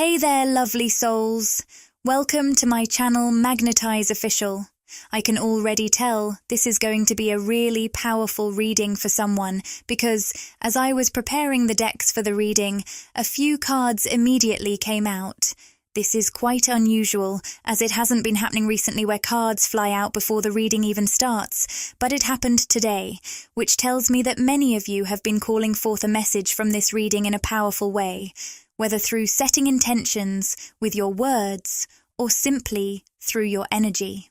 Hey there, lovely souls. Welcome to my channel Magnetize Official. I can already tell this is going to be a really powerful reading for someone because as I was preparing the decks for the reading, a few cards immediately came out. This is quite unusual, as it hasn't been happening recently where cards fly out before the reading even starts, but it happened today, which tells me that many of you have been calling forth a message from this reading in a powerful way, whether through setting intentions with your words or simply through your energy.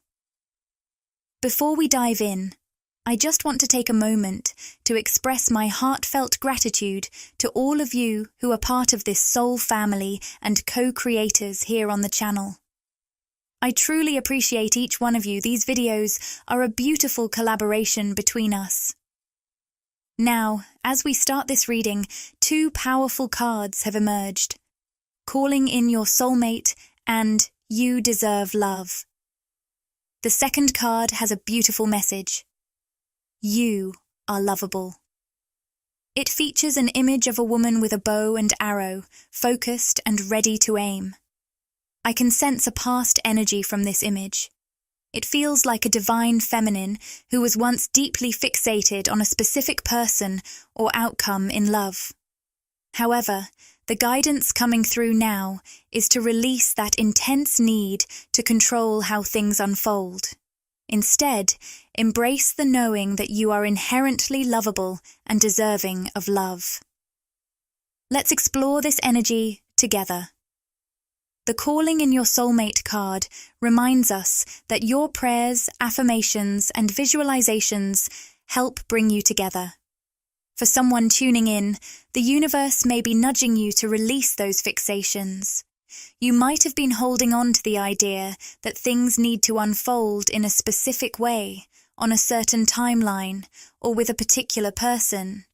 Before we dive in, I just want to take a moment to express my heartfelt gratitude to all of you who are part of this soul family and co-creators here on the channel. I truly appreciate each one of you. These videos are a beautiful collaboration between us. Now, as we start this reading, two powerful cards have emerged, Calling in Your Soulmate and You Deserve Love. The second card has a beautiful message. You are lovable. It features an image of a woman with a bow and arrow, focused and ready to aim. I can sense a past energy from this image. It feels like a divine feminine who was once deeply fixated on a specific person or outcome in love. However, the guidance coming through now is to release that intense need to control how things unfold. Instead, embrace the knowing that you are inherently lovable and deserving of love. Let's explore this energy together. The Calling in Your Soulmate card reminds us that your prayers, affirmations, and visualizations help bring you together. For someone tuning in, the universe may be nudging you to release those fixations. You might have been holding on to the idea that things need to unfold in a specific way, on a certain timeline, or with a particular person.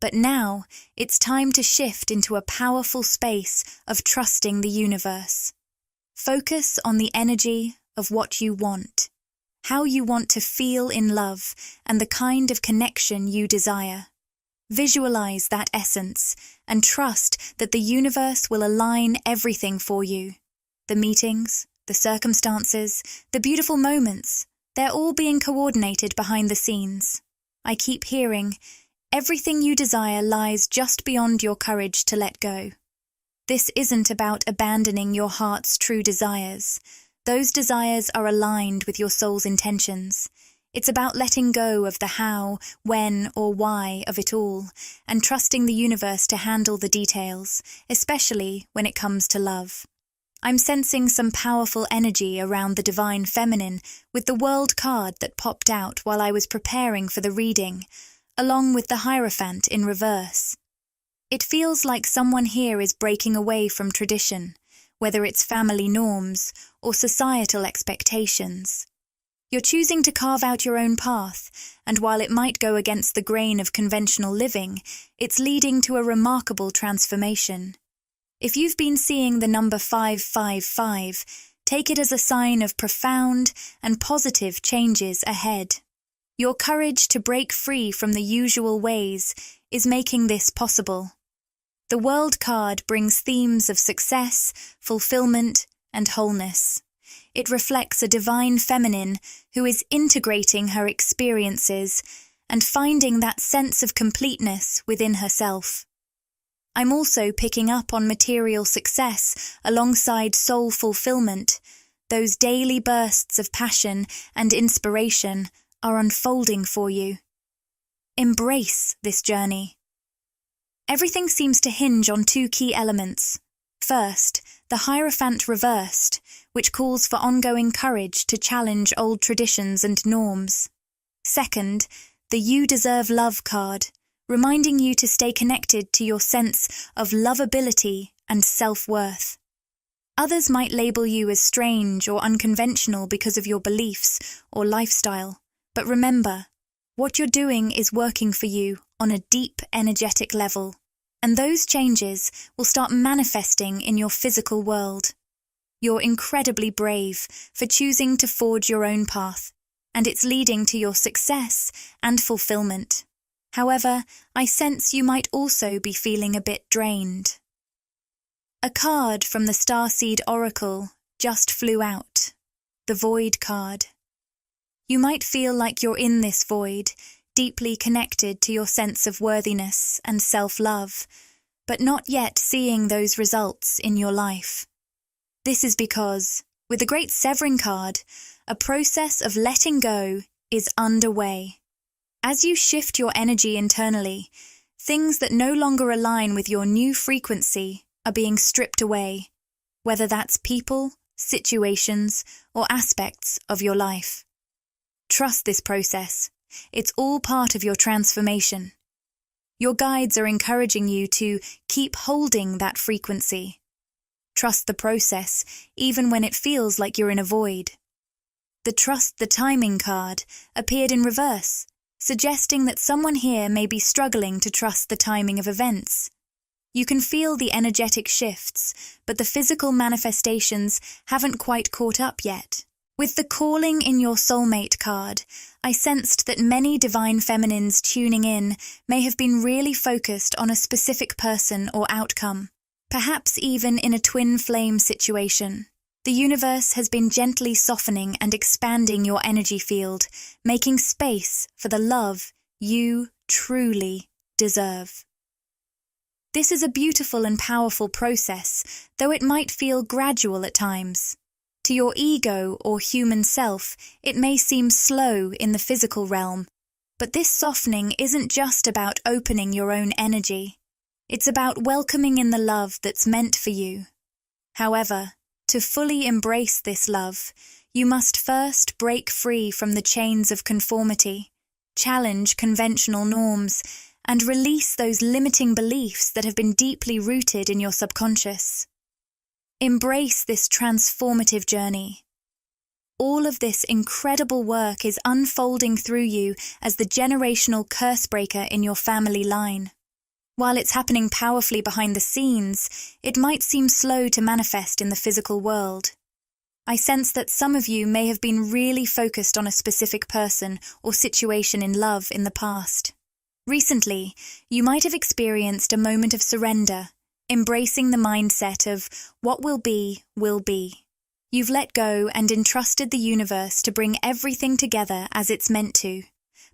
But now, it's time to shift into a powerful space of trusting the universe. Focus on the energy of what you want, how you want to feel in love, and the kind of connection you desire. Visualize that essence and trust that the universe will align everything for you. The meetings, the circumstances, the beautiful moments, they're all being coordinated behind the scenes. I keep hearing, everything you desire lies just beyond your courage to let go. This isn't about abandoning your heart's true desires. Those desires are aligned with your soul's intentions. It's about letting go of the how, when, or why of it all, and trusting the universe to handle the details, especially when it comes to love. I'm sensing some powerful energy around the divine feminine with the World card that popped out while I was preparing for the reading, along with the Hierophant in reverse. It feels like someone here is breaking away from tradition, whether it's family norms or societal expectations. You're choosing to carve out your own path, and while it might go against the grain of conventional living, it's leading to a remarkable transformation. If you've been seeing the number 555, take it as a sign of profound and positive changes ahead. Your courage to break free from the usual ways is making this possible. The World card brings themes of success, fulfillment, and wholeness. It reflects a divine feminine who is integrating her experiences and finding that sense of completeness within herself. I'm also picking up on material success alongside soul fulfillment. Those daily bursts of passion and inspiration are unfolding for you. Embrace this journey. Everything seems to hinge on two key elements. First, the Hierophant reversed, which calls for ongoing courage to challenge old traditions and norms. Second, the You Deserve Love card, reminding you to stay connected to your sense of lovability and self-worth. Others might label you as strange or unconventional because of your beliefs or lifestyle, but remember, what you're doing is working for you on a deep energetic level. And those changes will start manifesting in your physical world. You're incredibly brave for choosing to forge your own path, and it's leading to your success and fulfillment. However, I sense you might also be feeling a bit drained. A card from the Starseed Oracle just flew out, the Void card. You might feel like you're in this void, deeply connected to your sense of worthiness and self-love, but not yet seeing those results in your life. This is because, with the Great Severing card, a process of letting go is underway. As you shift your energy internally, things that no longer align with your new frequency are being stripped away, whether that's people, situations, or aspects of your life. Trust this process. It's all part of your transformation. Your guides are encouraging you to keep holding that frequency. Trust the process, even when it feels like you're in a void. The Trust the Timing card appeared in reverse, suggesting that someone here may be struggling to trust the timing of events. You can feel the energetic shifts, but the physical manifestations haven't quite caught up yet. With the Calling in Your Soulmate card, I sensed that many divine feminines tuning in may have been really focused on a specific person or outcome, perhaps even in a twin flame situation. The universe has been gently softening and expanding your energy field, making space for the love you truly deserve. This is a beautiful and powerful process, though it might feel gradual at times. To your ego or human self, it may seem slow in the physical realm, but this softening isn't just about opening your own energy. It's about welcoming in the love that's meant for you. However, to fully embrace this love, you must first break free from the chains of conformity, challenge conventional norms, and release those limiting beliefs that have been deeply rooted in your subconscious. Embrace this transformative journey. All of this incredible work is unfolding through you as the generational curse breaker in your family line. While it's happening powerfully behind the scenes, it might seem slow to manifest in the physical world. I sense that some of you may have been really focused on a specific person or situation in love in the past. Recently, you might have experienced a moment of surrender, embracing the mindset of what will be, will be. You've let go and entrusted the universe to bring everything together as it's meant to.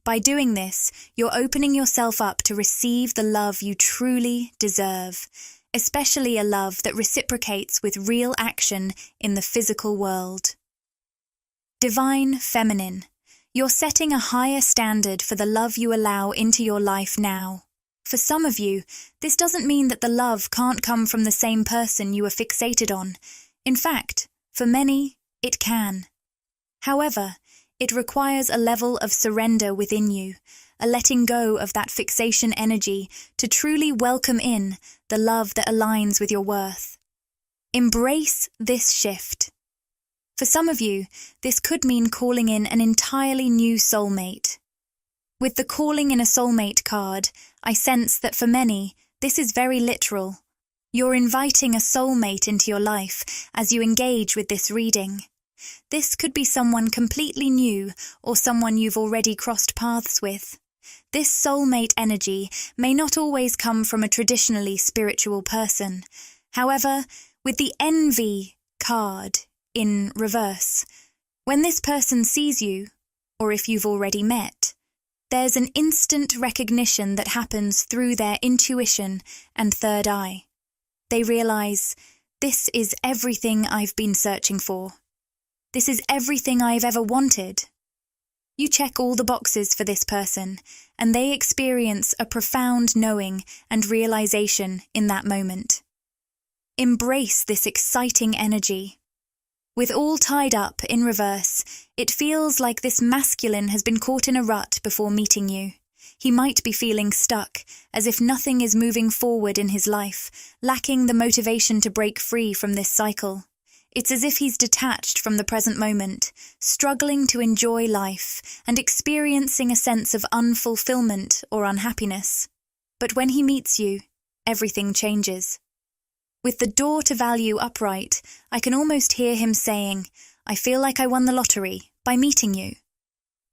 By doing this, you're opening yourself up to receive the love you truly deserve, especially a love that reciprocates with real action in the physical world. Divine Feminine. You're setting a higher standard for the love you allow into your life now. For some of you, this doesn't mean that the love can't come from the same person you are fixated on. In fact, for many, it can. However, it requires a level of surrender within you, a letting go of that fixation energy to truly welcome in the love that aligns with your worth. Embrace this shift. For some of you, this could mean calling in an entirely new soulmate. With the Calling in a Soulmate card, I sense that for many, this is very literal. You're inviting a soulmate into your life as you engage with this reading. This could be someone completely new or someone you've already crossed paths with. This soulmate energy may not always come from a traditionally spiritual person. However, with the Envy card in reverse, when this person sees you, or if you've already met, there's an instant recognition that happens through their intuition and third eye. They realize, this is everything I've been searching for. This is everything I've ever wanted. You check all the boxes for this person, and they experience a profound knowing and realization in that moment. Embrace this exciting energy. With all tied up in reverse, it feels like this masculine has been caught in a rut before meeting you. He might be feeling stuck, as if nothing is moving forward in his life, lacking the motivation to break free from this cycle. It's as if he's detached from the present moment, struggling to enjoy life and experiencing a sense of unfulfillment or unhappiness. But when he meets you, everything changes. With the Door to Value upright, I can almost hear him saying, I feel like I won the lottery by meeting you.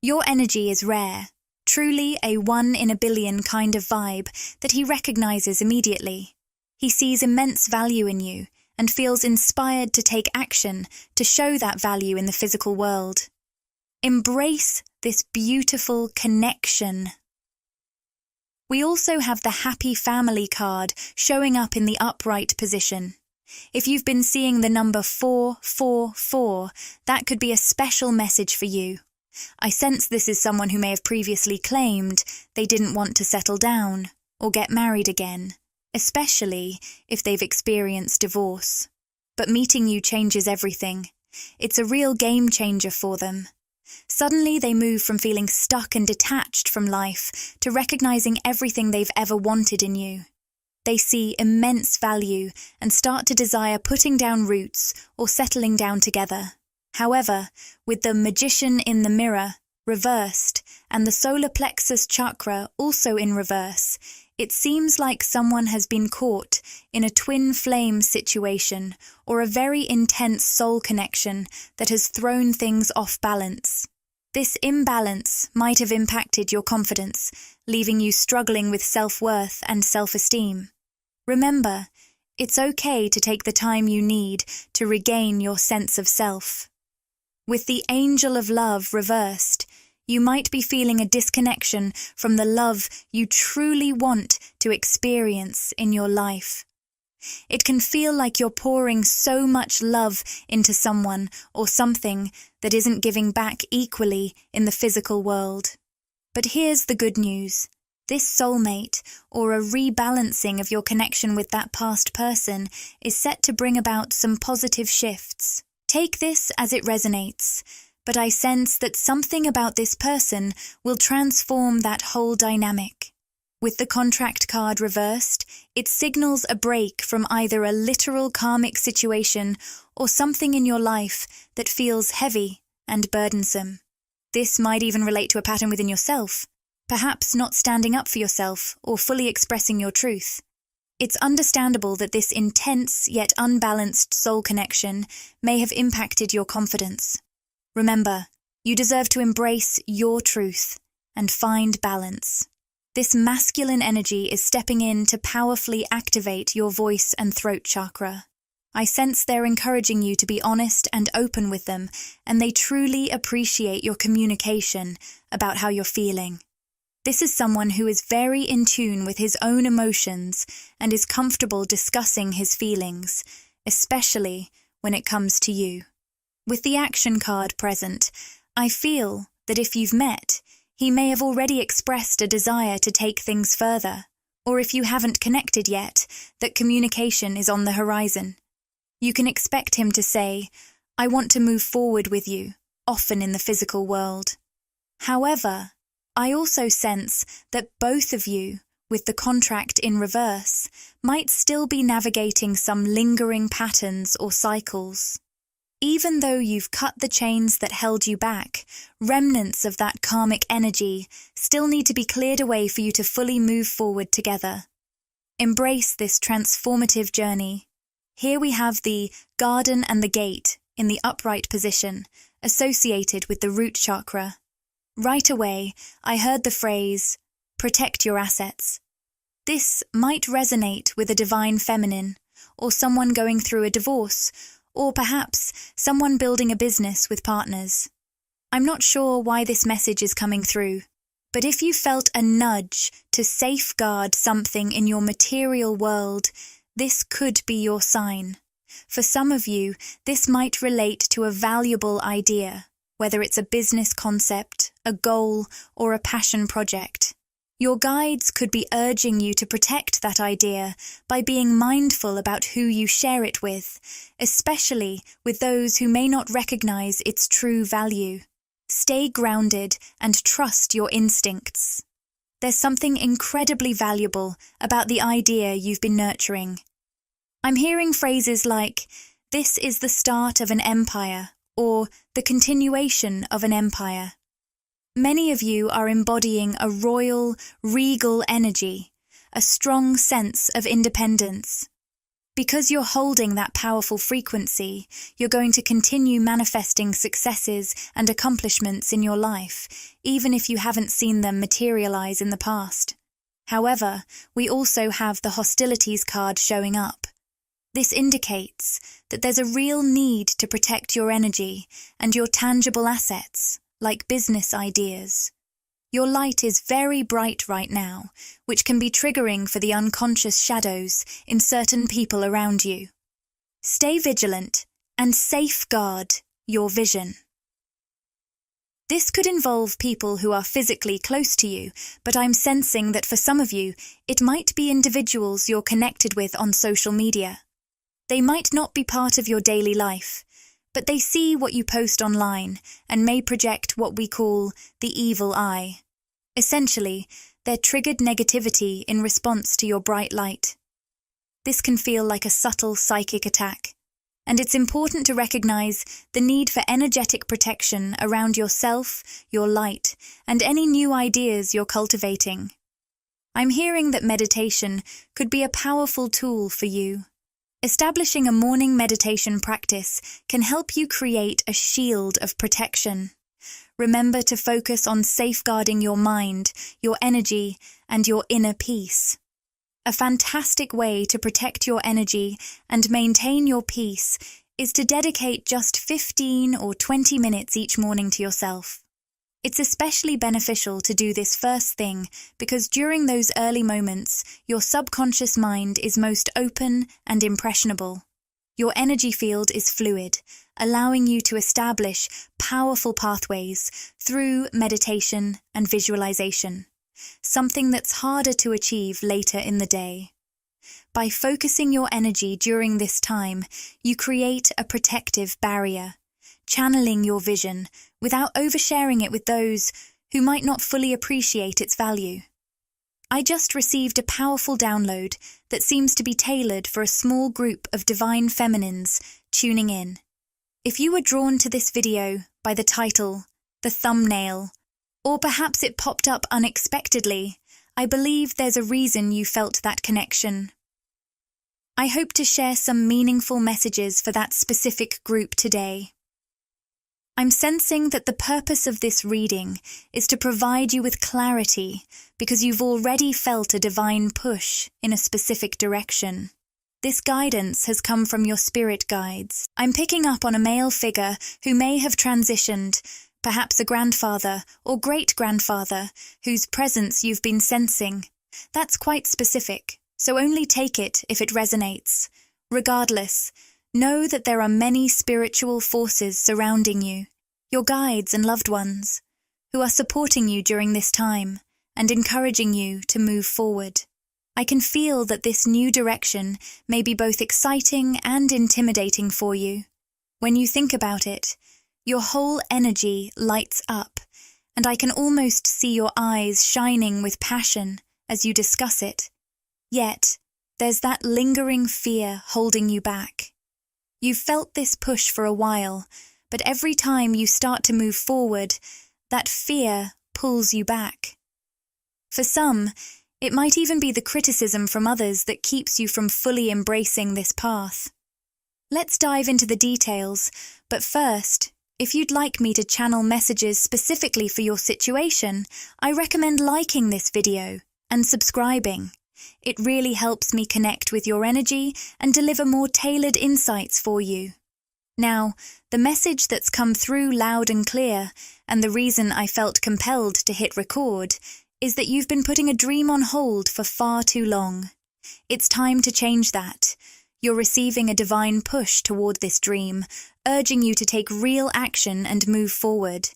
Your energy is rare, truly a 1 in a billion kind of vibe that he recognizes immediately. He sees immense value in you, and feels inspired to take action to show that value in the physical world. Embrace this beautiful connection. We also have the Happy Family card showing up in the upright position. If you've been seeing the number 444, that could be a special message for you. I sense this is someone who may have previously claimed they didn't want to settle down or get married again, especially if they've experienced divorce. But meeting you changes everything. It's a real game changer for them. Suddenly they move from feeling stuck and detached from life to recognizing everything they've ever wanted in you. They see immense value and start to desire putting down roots or settling down together. However, with the Magician in the mirror reversed and the solar plexus chakra also in reverse, it seems like someone has been caught in a twin flame situation or a very intense soul connection that has thrown things off balance. This imbalance might have impacted your confidence, leaving you struggling with self-worth and self-esteem. Remember, it's okay to take the time you need to regain your sense of self. With the Angel of Love reversed, you might be feeling a disconnection from the love you truly want to experience in your life. It can feel like you're pouring so much love into someone or something that isn't giving back equally in the physical world. But here's the good news. This soulmate, or a rebalancing of your connection with that past person, is set to bring about some positive shifts. Take this as it resonates, but I sense that something about this person will transform that whole dynamic. With the contract card reversed, it signals a break from either a literal karmic situation or something in your life that feels heavy and burdensome. This might even relate to a pattern within yourself, perhaps not standing up for yourself or fully expressing your truth. It's understandable that this intense yet unbalanced soul connection may have impacted your confidence. Remember, you deserve to embrace your truth and find balance. This masculine energy is stepping in to powerfully activate your voice and throat chakra. I sense they're encouraging you to be honest and open with them, and they truly appreciate your communication about how you're feeling. This is someone who is very in tune with his own emotions and is comfortable discussing his feelings, especially when it comes to you. With the action card present, I feel that if you've met, he may have already expressed a desire to take things further, or if you haven't connected yet, that communication is on the horizon. You can expect him to say, "I want to move forward with you," often in the physical world. However, I also sense that both of you, with the contract in reverse, might still be navigating some lingering patterns or cycles. Even though you've cut the chains that held you back, remnants of that karmic energy still need to be cleared away for you to fully move forward together. Embrace this transformative journey. Here we have the garden and the gate in the upright position, associated with the root chakra. Right away, I heard the phrase, "protect your assets." This might resonate with a divine feminine, or someone going through a divorce, or perhaps someone building a business with partners. I'm not sure why this message is coming through, but if you felt a nudge to safeguard something in your material world, this could be your sign. For some of you, this might relate to a valuable idea, whether it's a business concept, a goal, or a passion project. Your guides could be urging you to protect that idea by being mindful about who you share it with, especially with those who may not recognize its true value. Stay grounded and trust your instincts. There's something incredibly valuable about the idea you've been nurturing. I'm hearing phrases like, "This is the start of an empire," or "the continuation of an empire." Many of you are embodying a royal, regal energy, a strong sense of independence. Because you're holding that powerful frequency, you're going to continue manifesting successes and accomplishments in your life, even if you haven't seen them materialize in the past. However, we also have the hostilities card showing up. This indicates that there's a real need to protect your energy and your tangible assets, like business ideas. Your light is very bright right now, which can be triggering for the unconscious shadows in certain people around you. Stay vigilant and safeguard your vision. This could involve people who are physically close to you, but I'm sensing that for some of you, it might be individuals you're connected with on social media. They might not be part of your daily life, but they see what you post online and may project what we call the evil eye. Essentially, they're triggered negativity in response to your bright light. This can feel like a subtle psychic attack, and it's important to recognize the need for energetic protection around yourself, your light, and any new ideas you're cultivating. I'm hearing that meditation could be a powerful tool for you. Establishing a morning meditation practice can help you create a shield of protection. Remember to focus on safeguarding your mind, your energy, and your inner peace. A fantastic way to protect your energy and maintain your peace is to dedicate just 15 or 20 minutes each morning to yourself. It's especially beneficial to do this first thing because during those early moments, your subconscious mind is most open and impressionable. Your energy field is fluid, allowing you to establish powerful pathways through meditation and visualization, something that's harder to achieve later in the day. By focusing your energy during this time, you create a protective barrier, channeling your vision without oversharing it with those who might not fully appreciate its value. I just received a powerful download that seems to be tailored for a small group of divine feminines tuning in. If you were drawn to this video by the title, the thumbnail, or perhaps it popped up unexpectedly, I believe there's a reason you felt that connection. I hope to share some meaningful messages for that specific group today. I'm sensing that the purpose of this reading is to provide you with clarity because you've already felt a divine push in a specific direction. This guidance has come from your spirit guides. I'm picking up on a male figure who may have transitioned, perhaps a grandfather or great-grandfather whose presence you've been sensing. That's quite specific, so only take it if it resonates. Regardless, know that there are many spiritual forces surrounding you, your guides and loved ones, who are supporting you during this time and encouraging you to move forward. I can feel that this new direction may be both exciting and intimidating for you. When you think about it, your whole energy lights up, and I can almost see your eyes shining with passion as you discuss it. Yet, there's that lingering fear holding you back. You've felt this push for a while, but every time you start to move forward, that fear pulls you back. For some, it might even be the criticism from others that keeps you from fully embracing this path. Let's dive into the details, but first, if you'd like me to channel messages specifically for your situation, I recommend liking this video and subscribing. It really helps me connect with your energy and deliver more tailored insights for you. Now, the message that's come through loud and clear, and the reason I felt compelled to hit record, is that you've been putting a dream on hold for far too long. It's time to change that. You're receiving a divine push toward this dream, urging you to take real action and move forward.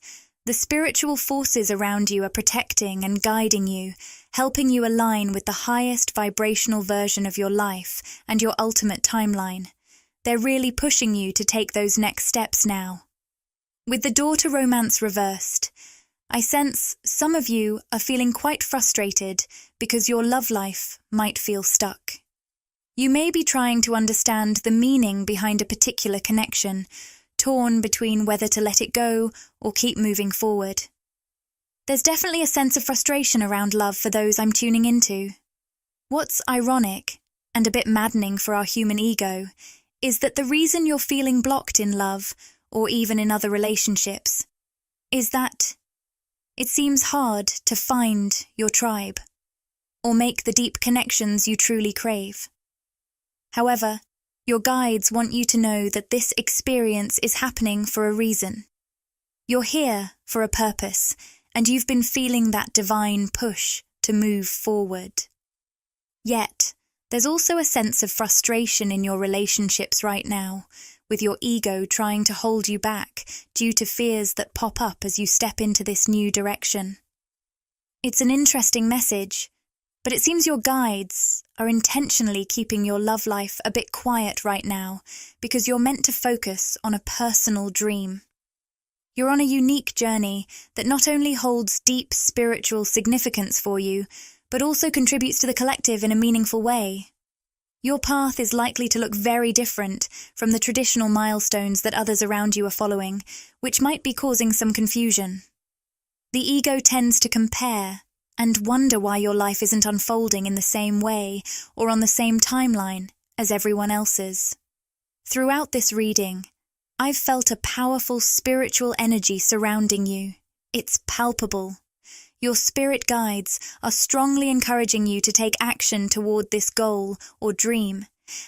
The spiritual forces around you are protecting and guiding you, helping you align with the highest vibrational version of your life and your ultimate timeline. They're really pushing you to take those next steps now. With the door to romance reversed, I sense some of you are feeling quite frustrated because your love life might feel stuck. You may be trying to understand the meaning behind a particular connection, torn between whether to let it go or keep moving forward. There's definitely a sense of frustration around love for those I'm tuning into. What's ironic, and a bit maddening for our human ego, is that the reason you're feeling blocked in love, or even in other relationships, is that it seems hard to find your tribe, or make the deep connections you truly crave. However, Your guides want you to know that this experience is happening for a reason. You're here for a purpose, and you've been feeling that divine push to move forward. Yet, there's also a sense of frustration in your relationships right now, with your ego trying to hold you back due to fears that pop up as you step into this new direction. It's an interesting message, but it seems your guides are intentionally keeping your love life a bit quiet right now because you're meant to focus on a personal dream. You're on a unique journey that not only holds deep spiritual significance for you, but also contributes to the collective in a meaningful way. Your path is likely to look very different from the traditional milestones that others around you are following, which might be causing some confusion. The ego tends to compare and wonder why your life isn't unfolding in the same way or on the same timeline as everyone else's. Throughout this reading, I've felt a powerful spiritual energy surrounding you. It's palpable. Your spirit guides are strongly encouraging you to take action toward this goal or dream,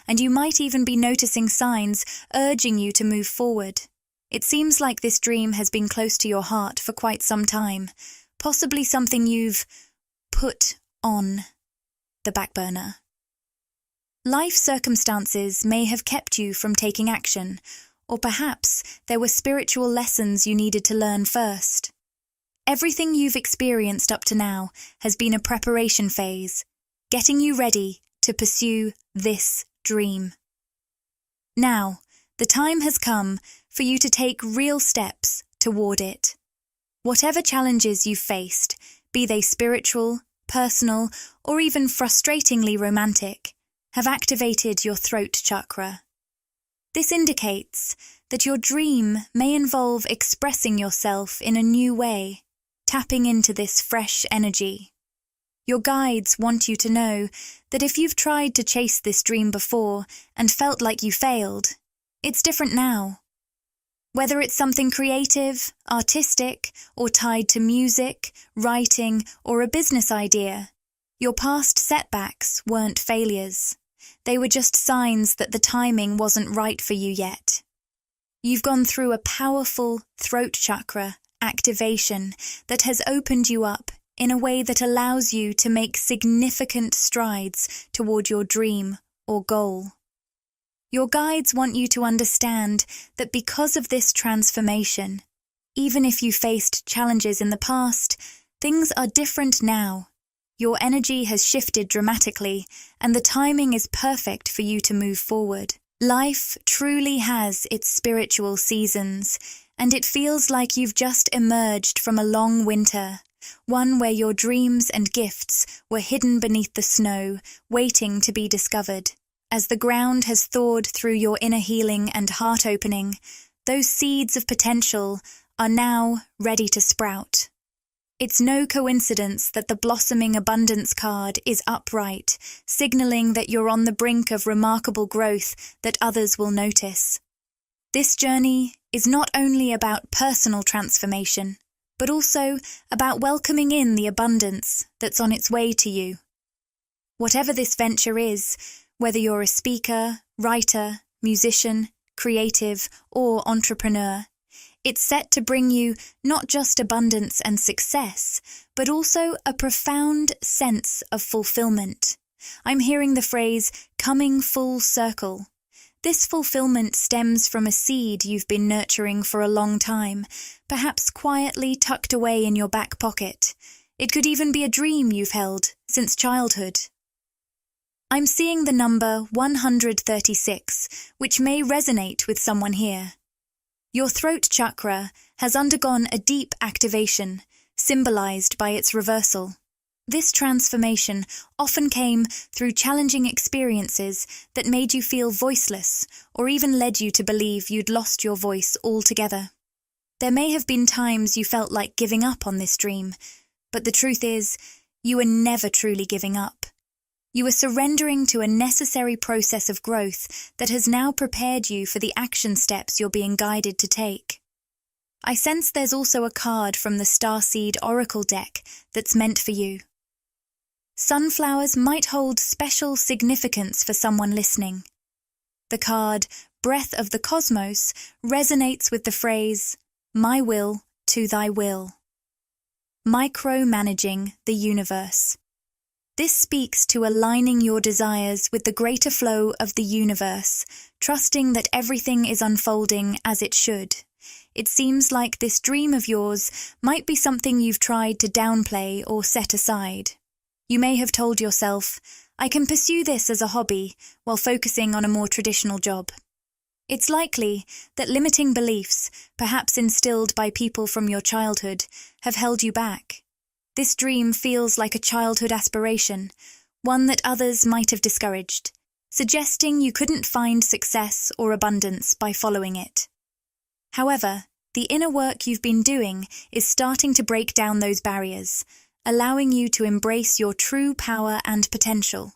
and you might even be noticing signs urging you to move forward. It seems like this dream has been close to your heart for quite some time, possibly something you've put on the back burner. Life circumstances may have kept you from taking action, or perhaps there were spiritual lessons you needed to learn first. Everything you've experienced up to now has been a preparation phase, getting you ready to pursue this dream. Now, the time has come for you to take real steps toward it. Whatever challenges you've faced, be they spiritual, personal, or even frustratingly romantic, have activated your throat chakra. This indicates that your dream may involve expressing yourself in a new way, tapping into this fresh energy. Your guides want you to know that if you've tried to chase this dream before and felt like you failed, it's different now. Whether it's something creative, artistic, or tied to music, writing, or a business idea, your past setbacks weren't failures. They were just signs that the timing wasn't right for you yet. You've gone through a powerful throat chakra activation that has opened you up in a way that allows you to make significant strides toward your dream or goal. Your guides want you to understand that because of this transformation, even if you faced challenges in the past, things are different now. Your energy has shifted dramatically, and the timing is perfect for you to move forward. Life truly has its spiritual seasons, and it feels like you've just emerged from a long winter, one where your dreams and gifts were hidden beneath the snow, waiting to be discovered. As the ground has thawed through your inner healing and heart opening, those seeds of potential are now ready to sprout. It's no coincidence that the blossoming abundance card is upright, signaling that you're on the brink of remarkable growth that others will notice. This journey is not only about personal transformation, but also about welcoming in the abundance that's on its way to you. Whatever this venture is, whether you're a speaker, writer, musician, creative, or entrepreneur, it's set to bring you not just abundance and success, but also a profound sense of fulfillment. I'm hearing the phrase, coming full circle. This fulfillment stems from a seed you've been nurturing for a long time, perhaps quietly tucked away in your back pocket. It could even be a dream you've held since childhood. I'm seeing the number 136, which may resonate with someone here. Your throat chakra has undergone a deep activation, symbolized by its reversal. This transformation often came through challenging experiences that made you feel voiceless or even led you to believe you'd lost your voice altogether. There may have been times you felt like giving up on this dream, but the truth is, you were never truly giving up. You are surrendering to a necessary process of growth that has now prepared you for the action steps you're being guided to take. I sense there's also a card from the Starseed Oracle deck that's meant for you. Sunflowers might hold special significance for someone listening. The card, Breath of the Cosmos, resonates with the phrase, "My will to thy will." Micromanaging the universe. This speaks to aligning your desires with the greater flow of the universe, trusting that everything is unfolding as it should. It seems like this dream of yours might be something you've tried to downplay or set aside. You may have told yourself, "I can pursue this as a hobby," while focusing on a more traditional job. It's likely that limiting beliefs, perhaps instilled by people from your childhood, have held you back. This dream feels like a childhood aspiration, one that others might have discouraged, suggesting you couldn't find success or abundance by following it. However, the inner work you've been doing is starting to break down those barriers, allowing you to embrace your true power and potential.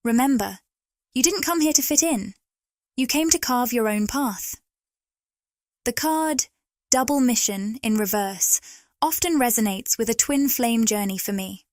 Remember, you didn't come here to fit in. You came to carve your own path. The card, Double Mission in reverse, often resonates with a twin flame journey for me.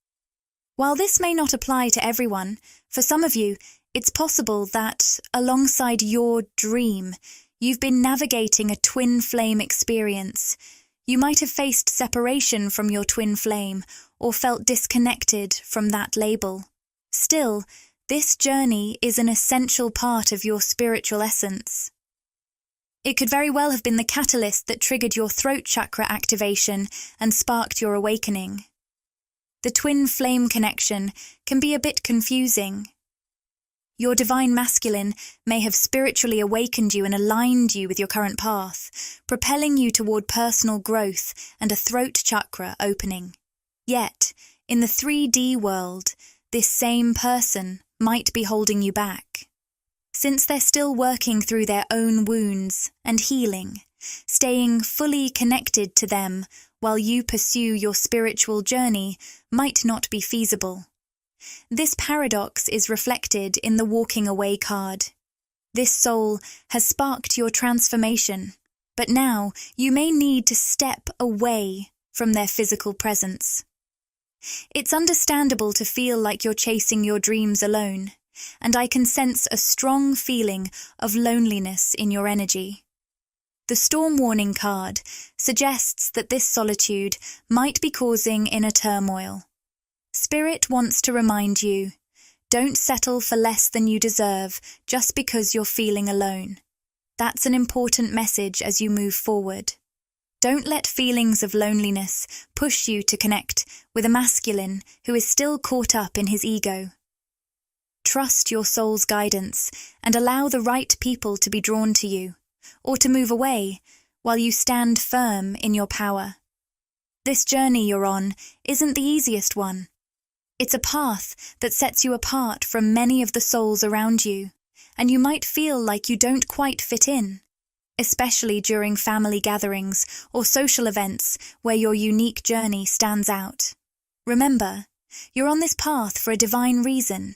While this may not apply to everyone, for some of you, it's possible that, alongside your dream, you've been navigating a twin flame experience. You might have faced separation from your twin flame or felt disconnected from that label. Still, this journey is an essential part of your spiritual essence. It could very well have been the catalyst that triggered your throat chakra activation and sparked your awakening. The twin flame connection can be a bit confusing. Your divine masculine may have spiritually awakened you and aligned you with your current path, propelling you toward personal growth and a throat chakra opening. Yet, in the 3D world, this same person might be holding you back. Since they're still working through their own wounds and healing, staying fully connected to them while you pursue your spiritual journey might not be feasible. This paradox is reflected in the Walking Away card. This soul has sparked your transformation, but now you may need to step away from their physical presence. It's understandable to feel like you're chasing your dreams alone, and I can sense a strong feeling of loneliness in your energy. The Storm Warning card suggests that this solitude might be causing inner turmoil. Spirit wants to remind you, don't settle for less than you deserve just because you're feeling alone. That's an important message as you move forward. Don't let feelings of loneliness push you to connect with a masculine who is still caught up in his ego. Trust your soul's guidance and allow the right people to be drawn to you, or to move away, while you stand firm in your power. This journey you're on isn't the easiest one. It's a path that sets you apart from many of the souls around you, and you might feel like you don't quite fit in, especially during family gatherings or social events where your unique journey stands out. Remember, you're on this path for a divine reason,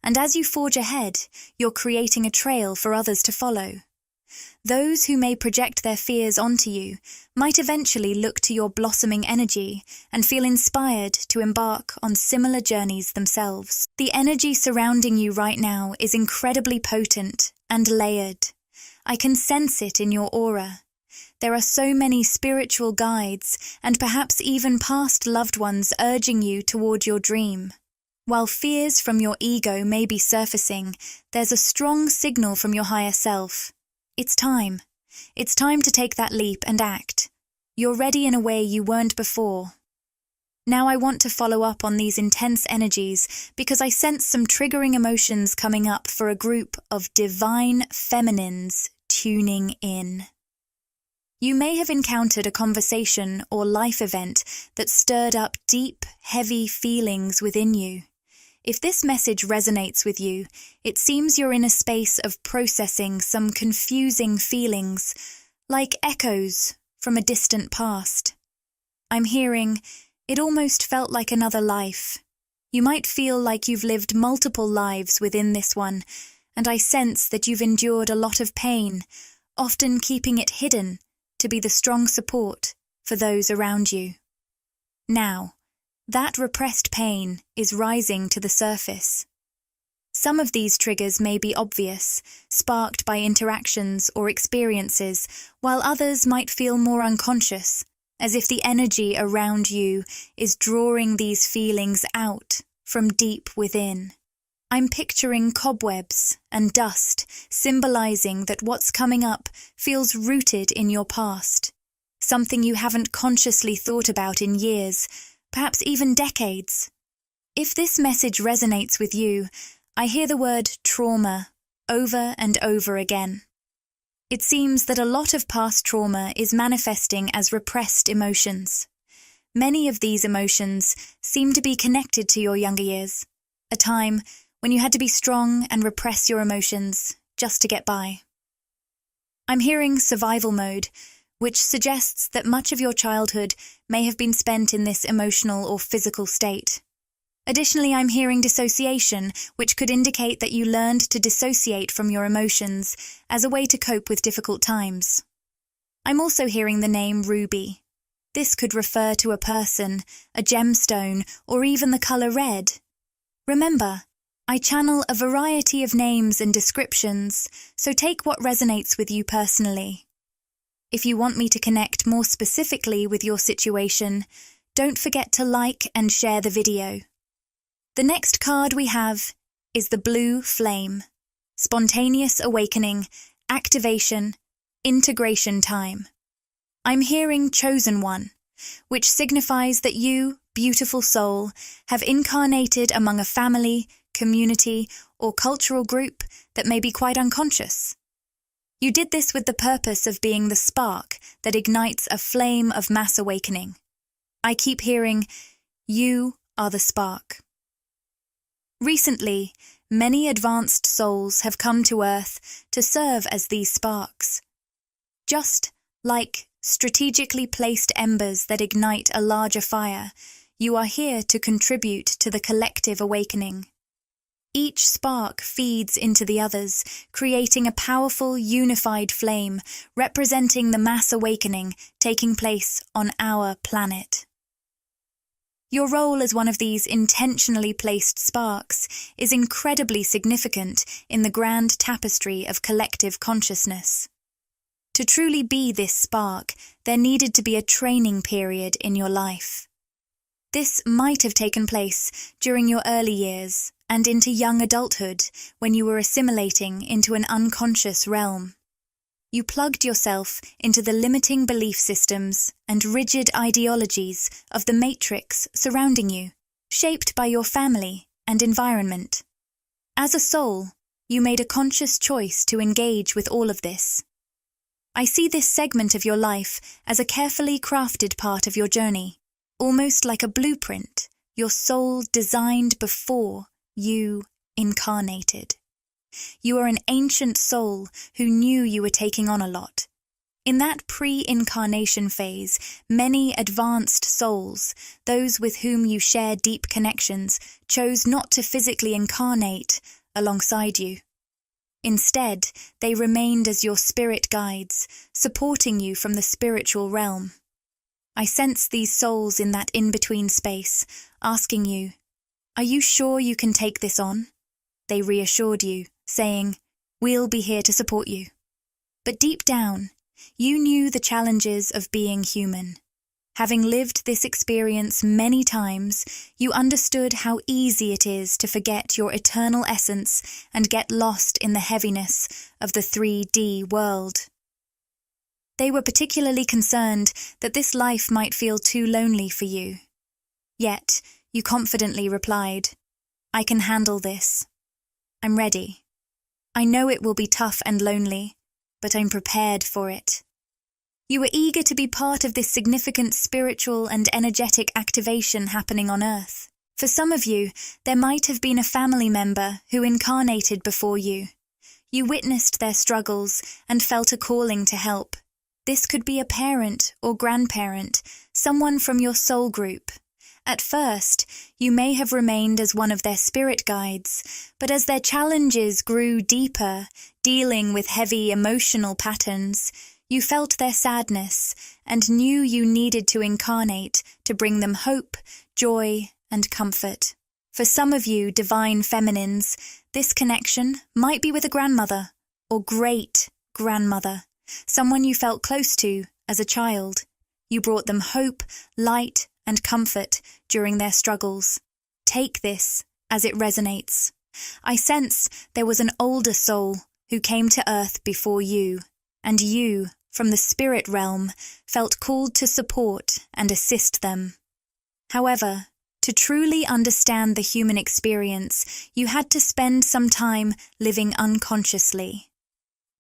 and as you forge ahead, you're creating a trail for others to follow. Those who may project their fears onto you might eventually look to your blossoming energy and feel inspired to embark on similar journeys themselves. The energy surrounding you right now is incredibly potent and layered. I can sense it in your aura. There are so many spiritual guides and perhaps even past loved ones urging you toward your dream. While fears from your ego may be surfacing, there's a strong signal from your higher self. It's time. It's time to take that leap and act. You're ready in a way you weren't before. Now I want to follow up on these intense energies because I sense some triggering emotions coming up for a group of divine feminines tuning in. You may have encountered a conversation or life event that stirred up deep, heavy feelings within you. If this message resonates with you, it seems you're in a space of processing some confusing feelings, like echoes from a distant past. I'm hearing, it almost felt like another life. You might feel like you've lived multiple lives within this one, and I sense that you've endured a lot of pain, often keeping it hidden to be the strong support for those around you. Now, that repressed pain is rising to the surface. Some of these triggers may be obvious, sparked by interactions or experiences, while others might feel more unconscious, as if the energy around you is drawing these feelings out from deep within. I'm picturing cobwebs and dust, symbolizing that what's coming up feels rooted in your past, something you haven't consciously thought about in years, perhaps even decades. If this message resonates with you, I hear the word trauma over and over again. It seems that a lot of past trauma is manifesting as repressed emotions. Many of these emotions seem to be connected to your younger years, a time when you had to be strong and repress your emotions just to get by. I'm hearing survival mode, which suggests that much of your childhood may have been spent in this emotional or physical state. Additionally, I'm hearing dissociation, which could indicate that you learned to dissociate from your emotions as a way to cope with difficult times. I'm also hearing the name ruby. This could refer to a person, a gemstone, or even the color red. Remember, I channel a variety of names and descriptions, so take what resonates with you personally. If you want me to connect more specifically with your situation, don't forget to like and share the video. The next card we have is the blue flame. Spontaneous awakening, activation, integration time. I'm hearing chosen one, which signifies that you, beautiful soul, have incarnated among a family, community, or cultural group that may be quite unconscious. You did this with the purpose of being the spark that ignites a flame of mass awakening. I keep hearing, you are the spark. Recently, many advanced souls have come to Earth to serve as these sparks. Just like strategically placed embers that ignite a larger fire, you are here to contribute to the collective awakening. Each spark feeds into the others, creating a powerful, unified flame representing the mass awakening taking place on our planet. Your role as one of these intentionally placed sparks is incredibly significant in the grand tapestry of collective consciousness. To truly be this spark, there needed to be a training period in your life. This might have taken place during your early years and into young adulthood when you were assimilating into an unconscious realm. You plugged yourself into the limiting belief systems and rigid ideologies of the matrix surrounding you, shaped by your family and environment. As a soul, you made a conscious choice to engage with all of this. I see this segment of your life as a carefully crafted part of your journey, almost like a blueprint your soul designed before you incarnated. You are an ancient soul who knew you were taking on a lot. In that pre-incarnation phase, many advanced souls, those with whom you share deep connections, chose not to physically incarnate alongside you. Instead, they remained as your spirit guides, supporting you from the spiritual realm. I sense these souls in that in-between space, asking you, "Are you sure you can take this on?" They reassured you, saying, "We'll be here to support you." But deep down, you knew the challenges of being human. Having lived this experience many times, you understood how easy it is to forget your eternal essence and get lost in the heaviness of the 3D world. They were particularly concerned that this life might feel too lonely for you. Yet, you confidently replied, "I can handle this. I'm ready. I know it will be tough and lonely, but I'm prepared for it." You were eager to be part of this significant spiritual and energetic activation happening on Earth. For some of you, there might have been a family member who incarnated before you. You witnessed their struggles and felt a calling to help. This could be a parent or grandparent, someone from your soul group. At first, you may have remained as one of their spirit guides, but as their challenges grew deeper, dealing with heavy emotional patterns, you felt their sadness and knew you needed to incarnate to bring them hope, joy, and comfort. For some of you divine feminines, this connection might be with a grandmother or great-grandmother, someone you felt close to as a child. You brought them hope, light, and comfort during their struggles. Take this as it resonates. I sense there was an older soul who came to earth before you, and you, from the spirit realm, felt called to support and assist them. However, to truly understand the human experience, you had to spend some time living unconsciously.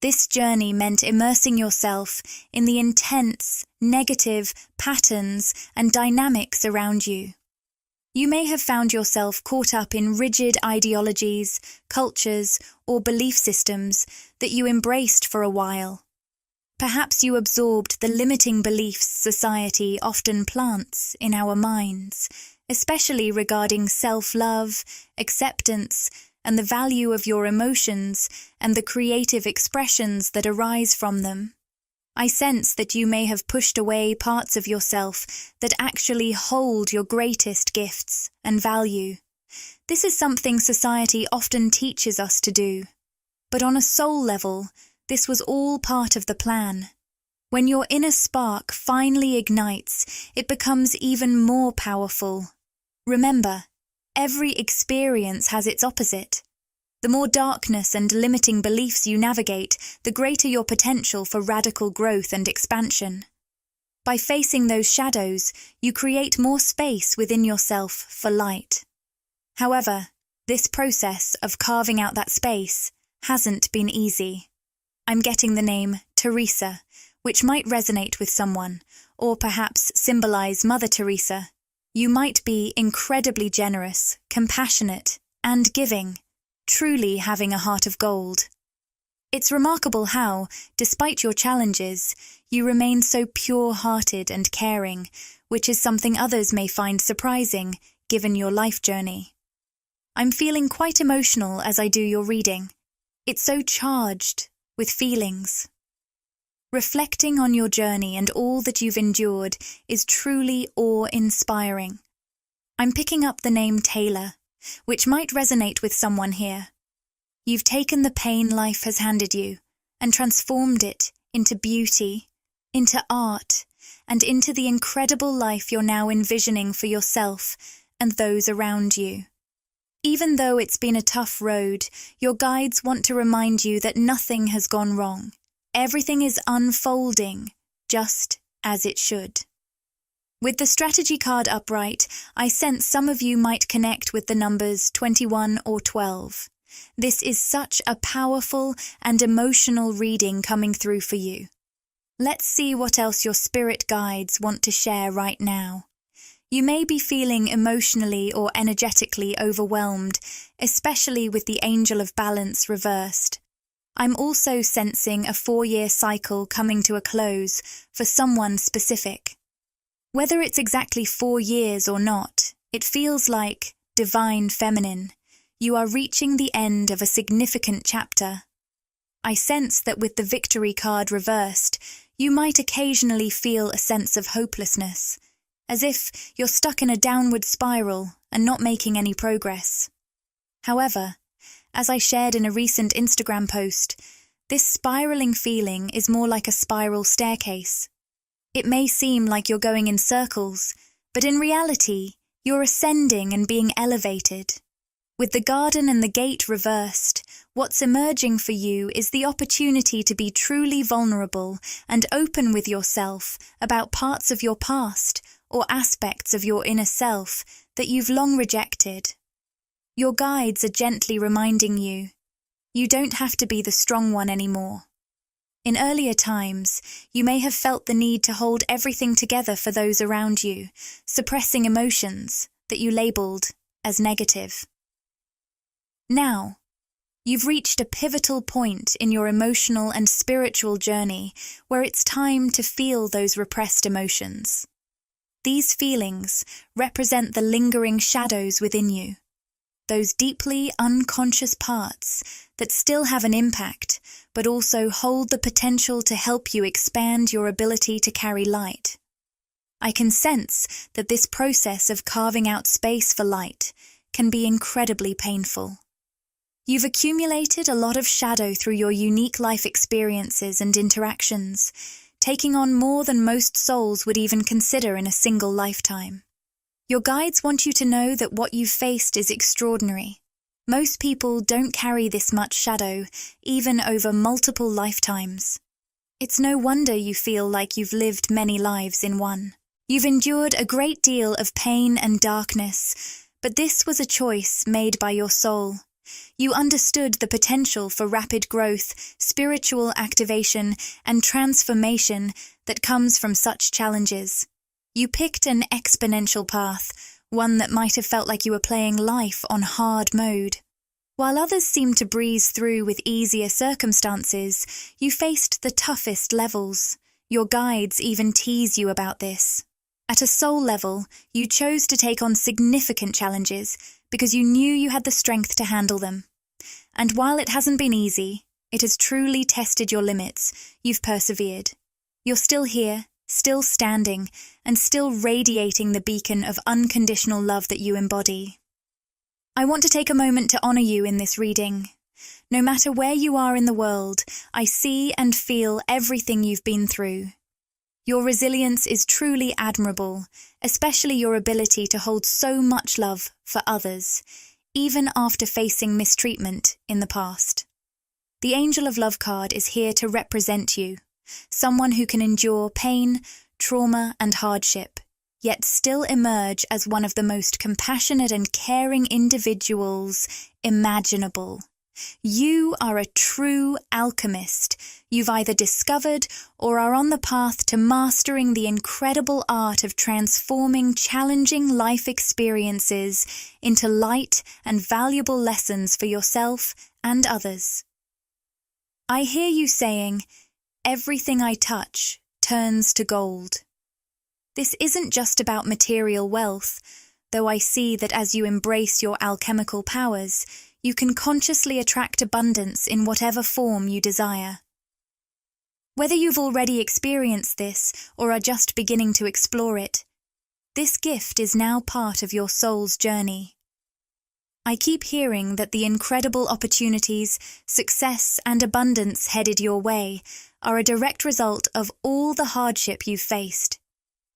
This journey meant immersing yourself in the intense, negative patterns and dynamics around you. You may have found yourself caught up in rigid ideologies, cultures, or belief systems that you embraced for a while. Perhaps you absorbed the limiting beliefs society often plants in our minds, especially regarding self-love, acceptance, and the value of your emotions and the creative expressions that arise from them. I sense that you may have pushed away parts of yourself that actually hold your greatest gifts and value. This is something society often teaches us to do. But on a soul level, this was all part of the plan. When your inner spark finally ignites, it becomes even more powerful. Remember, every experience has its opposite. The more darkness and limiting beliefs you navigate, the greater your potential for radical growth and expansion. By facing those shadows, you create more space within yourself for light. However, this process of carving out that space hasn't been easy. I'm getting the name Teresa, which might resonate with someone, or perhaps symbolize Mother Teresa. You might be incredibly generous, compassionate, and giving, truly having a heart of gold. It's remarkable how, despite your challenges, you remain so pure-hearted and caring, which is something others may find surprising, given your life journey. I'm feeling quite emotional as I do your reading. It's so charged with feelings. Reflecting on your journey and all that you've endured is truly awe-inspiring. I'm picking up the name Taylor, which might resonate with someone here. You've taken the pain life has handed you and transformed it into beauty, into art, and into the incredible life you're now envisioning for yourself and those around you. Even though it's been a tough road, your guides want to remind you that nothing has gone wrong. Everything is unfolding, just as it should. With the strategy card upright, I sense some of you might connect with the numbers 21 or 12. This is such a powerful and emotional reading coming through for you. Let's see what else your spirit guides want to share right now. You may be feeling emotionally or energetically overwhelmed, especially with the Angel of Balance reversed. I'm also sensing a 4-year cycle coming to a close for someone specific. Whether it's exactly 4 years or not, it feels like, divine feminine, you are reaching the end of a significant chapter. I sense that with the victory card reversed, you might occasionally feel a sense of hopelessness, as if you're stuck in a downward spiral and not making any progress. However, as I shared in a recent Instagram post, this spiraling feeling is more like a spiral staircase. It may seem like you're going in circles, but in reality, you're ascending and being elevated. With the garden and the gate reversed, what's emerging for you is the opportunity to be truly vulnerable and open with yourself about parts of your past or aspects of your inner self that you've long rejected. Your guides are gently reminding you, you don't have to be the strong one anymore. In earlier times, you may have felt the need to hold everything together for those around you, suppressing emotions that you labelled as negative. Now, you've reached a pivotal point in your emotional and spiritual journey where it's time to feel those repressed emotions. These feelings represent the lingering shadows within you, those deeply unconscious parts that still have an impact, but also hold the potential to help you expand your ability to carry light. I can sense that this process of carving out space for light can be incredibly painful. You've accumulated a lot of shadow through your unique life experiences and interactions, taking on more than most souls would even consider in a single lifetime. Your guides want you to know that what you've faced is extraordinary. Most people don't carry this much shadow, even over multiple lifetimes. It's no wonder you feel like you've lived many lives in one. You've endured a great deal of pain and darkness, but this was a choice made by your soul. You understood the potential for rapid growth, spiritual activation, and transformation that comes from such challenges. You picked an exponential path, one that might have felt like you were playing life on hard mode. While others seemed to breeze through with easier circumstances, you faced the toughest levels. Your guides even tease you about this. At a soul level, you chose to take on significant challenges because you knew you had the strength to handle them. And while it hasn't been easy, it has truly tested your limits. You've persevered. You're still here, still standing, and still radiating the beacon of unconditional love that you embody. I want to take a moment to honor you in this reading. No matter where you are in the world, I see and feel everything you've been through. Your resilience is truly admirable, especially your ability to hold so much love for others, even after facing mistreatment in the past. The Angel of Love card is here to represent you, someone who can endure pain, trauma, and hardship, yet still emerge as one of the most compassionate and caring individuals imaginable. You are a true alchemist. You've either discovered or are on the path to mastering the incredible art of transforming challenging life experiences into light and valuable lessons for yourself and others. I hear you saying, "Everything I touch turns to gold." This isn't just about material wealth, though I see that as you embrace your alchemical powers, you can consciously attract abundance in whatever form you desire. Whether you've already experienced this or are just beginning to explore it, this gift is now part of your soul's journey. I keep hearing that the incredible opportunities, success, and abundance headed your way are a direct result of all the hardship you've faced.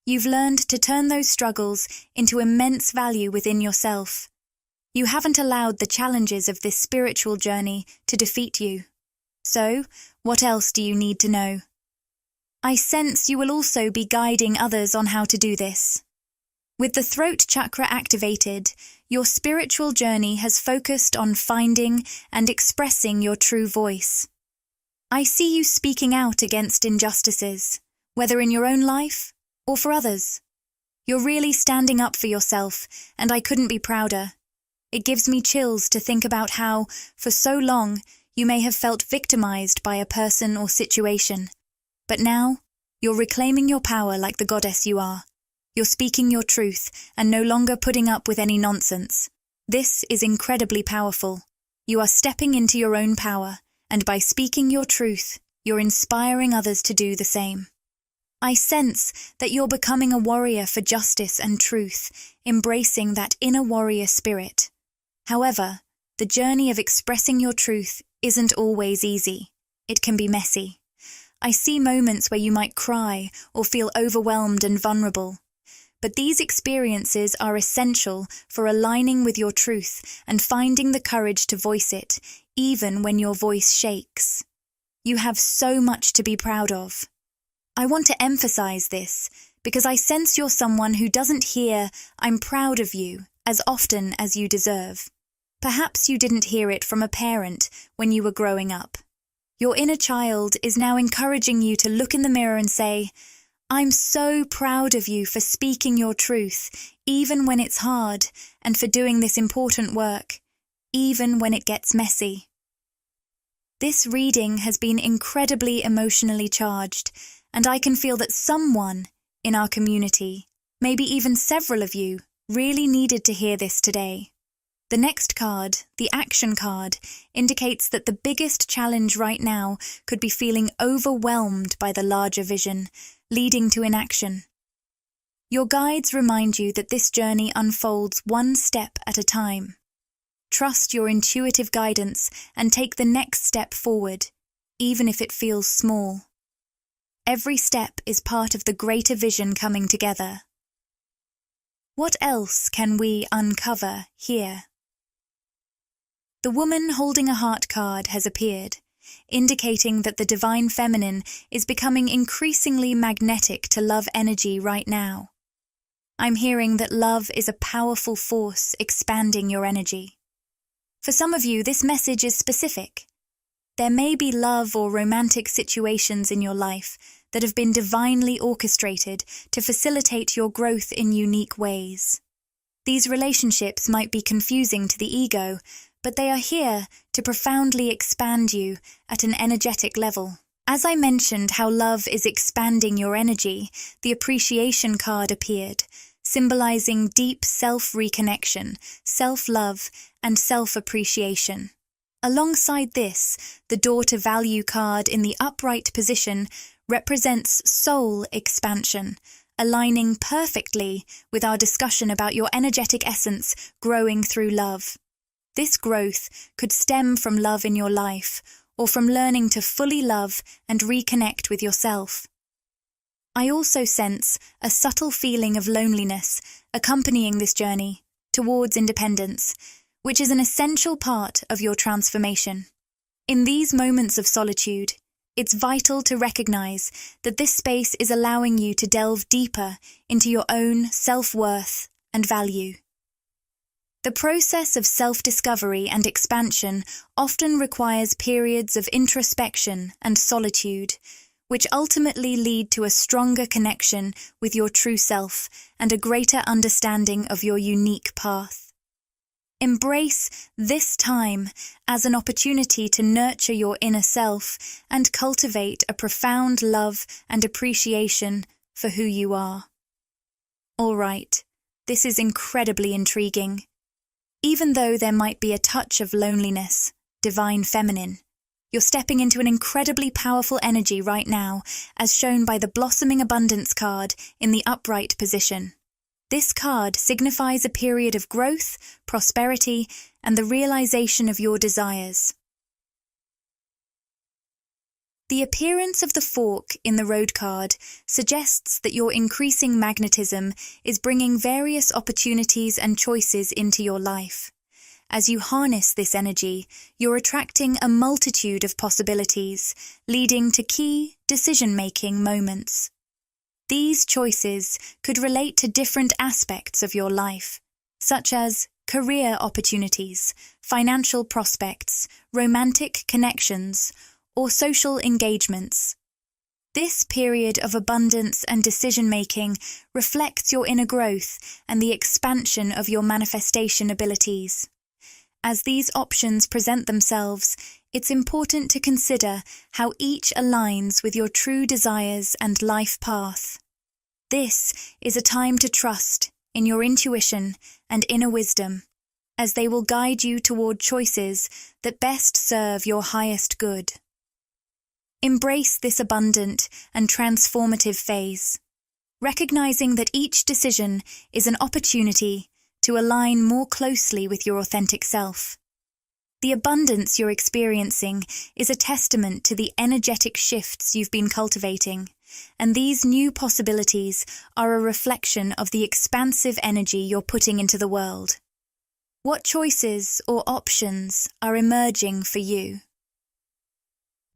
You've learned to turn those struggles into immense value within yourself. You haven't allowed the challenges of this spiritual journey to defeat you. So, what else do you need to know? I sense you will also be guiding others on how to do this. With the throat chakra activated, your spiritual journey has focused on finding and expressing your true voice. I see you speaking out against injustices, whether in your own life or for others. You're really standing up for yourself, and I couldn't be prouder. It gives me chills to think about how, for so long, you may have felt victimized by a person or situation. But now, you're reclaiming your power like the goddess you are. You're speaking your truth and no longer putting up with any nonsense. This is incredibly powerful. You are stepping into your own power, and by speaking your truth, you're inspiring others to do the same. I sense that you're becoming a warrior for justice and truth, embracing that inner warrior spirit. However, the journey of expressing your truth isn't always easy. It can be messy. I see moments where you might cry or feel overwhelmed and vulnerable. But these experiences are essential for aligning with your truth and finding the courage to voice it, even when your voice shakes. You have so much to be proud of. I want to emphasize this because I sense you're someone who doesn't hear "I'm proud of you" as often as you deserve. Perhaps you didn't hear it from a parent when you were growing up. Your inner child is now encouraging you to look in the mirror and say, "I'm so proud of you for speaking your truth, even when it's hard, and for doing this important work, even when it gets messy." This reading has been incredibly emotionally charged, and I can feel that someone in our community, maybe even several of you, really needed to hear this today. The next card, the action card, indicates that the biggest challenge right now could be feeling overwhelmed by the larger vision, leading to inaction. Your guides remind you that this journey unfolds one step at a time. Trust your intuitive guidance and take the next step forward, even if it feels small. Every step is part of the greater vision coming together. What else can we uncover here? The woman holding a heart card has appeared, indicating that the divine feminine is becoming increasingly magnetic to love energy right now. I'm hearing that love is a powerful force expanding your energy. For some of you, this message is specific. There may be love or romantic situations in your life that have been divinely orchestrated to facilitate your growth in unique ways. These relationships might be confusing to the ego, but they are here to profoundly expand you at an energetic level. As I mentioned how love is expanding your energy, the appreciation card appeared, symbolizing deep self-reconnection, self-love, and self-appreciation. Alongside this, the door to value card in the upright position represents soul expansion, aligning perfectly with our discussion about your energetic essence growing through love. This growth could stem from love in your life, or from learning to fully love and reconnect with yourself. I also sense a subtle feeling of loneliness accompanying this journey towards independence, which is an essential part of your transformation. In these moments of solitude, it's vital to recognize that this space is allowing you to delve deeper into your own self-worth and value. The process of self-discovery and expansion often requires periods of introspection and solitude, which ultimately lead to a stronger connection with your true self and a greater understanding of your unique path. Embrace this time as an opportunity to nurture your inner self and cultivate a profound love and appreciation for who you are. All right, this is incredibly intriguing. Even though there might be a touch of loneliness, divine feminine, you're stepping into an incredibly powerful energy right now, as shown by the blossoming abundance card in the upright position. This card signifies a period of growth, prosperity, and the realization of your desires. The appearance of the fork in the road card suggests that your increasing magnetism is bringing various opportunities and choices into your life. As you harness this energy, you're attracting a multitude of possibilities, leading to key decision-making moments. These choices could relate to different aspects of your life, such as career opportunities, financial prospects, romantic connections, or social engagements. This period of abundance and decision-making reflects your inner growth and the expansion of your manifestation abilities. As these options present themselves, it's important to consider how each aligns with your true desires and life path. This is a time to trust in your intuition and inner wisdom, as they will guide you toward choices that best serve your highest good. Embrace this abundant and transformative phase, recognizing that each decision is an opportunity to align more closely with your authentic self. The abundance you're experiencing is a testament to the energetic shifts you've been cultivating, and these new possibilities are a reflection of the expansive energy you're putting into the world. What choices or options are emerging for you?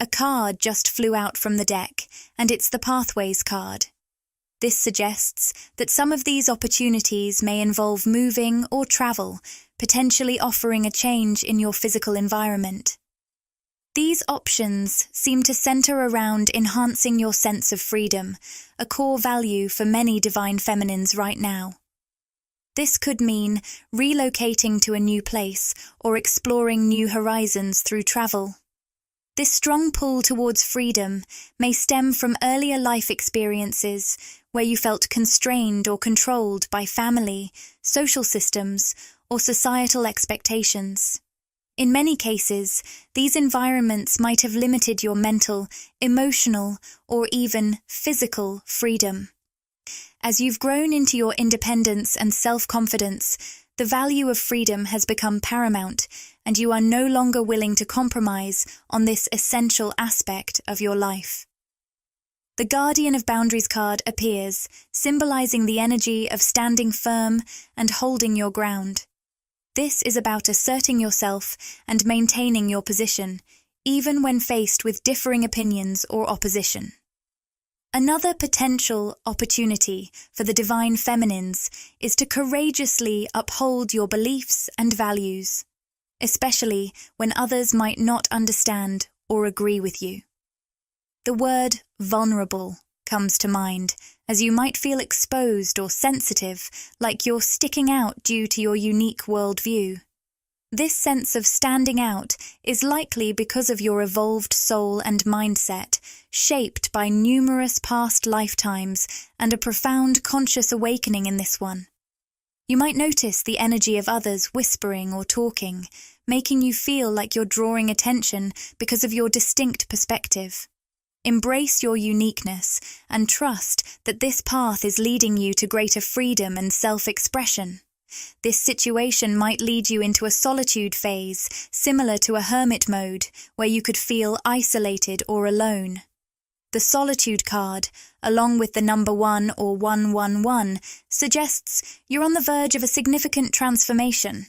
A card just flew out from the deck, and it's the Pathways card. This suggests that some of these opportunities may involve moving or travel, potentially offering a change in your physical environment. These options seem to center around enhancing your sense of freedom, a core value for many divine feminines right now. This could mean relocating to a new place or exploring new horizons through travel. This strong pull towards freedom may stem from earlier life experiences where you felt constrained or controlled by family, social systems, or societal expectations. In many cases, these environments might have limited your mental, emotional, or even physical freedom. As you've grown into your independence and self-confidence, the value of freedom has become paramount, and you are no longer willing to compromise on this essential aspect of your life. The Guardian of Boundaries card appears, symbolizing the energy of standing firm and holding your ground. This is about asserting yourself and maintaining your position, even when faced with differing opinions or opposition. Another potential opportunity for the divine feminines is to courageously uphold your beliefs and values, especially when others might not understand or agree with you. The word vulnerable comes to mind, as you might feel exposed or sensitive, like you're sticking out due to your unique worldview. This sense of standing out is likely because of your evolved soul and mindset, shaped by numerous past lifetimes and a profound conscious awakening in this one. You might notice the energy of others whispering or talking, making you feel like you're drawing attention because of your distinct perspective. Embrace your uniqueness and trust that this path is leading you to greater freedom and self-expression. This situation might lead you into a solitude phase, similar to a hermit mode, where you could feel isolated or alone. The Solitude card, along with the number 1 or 111, suggests you're on the verge of a significant transformation.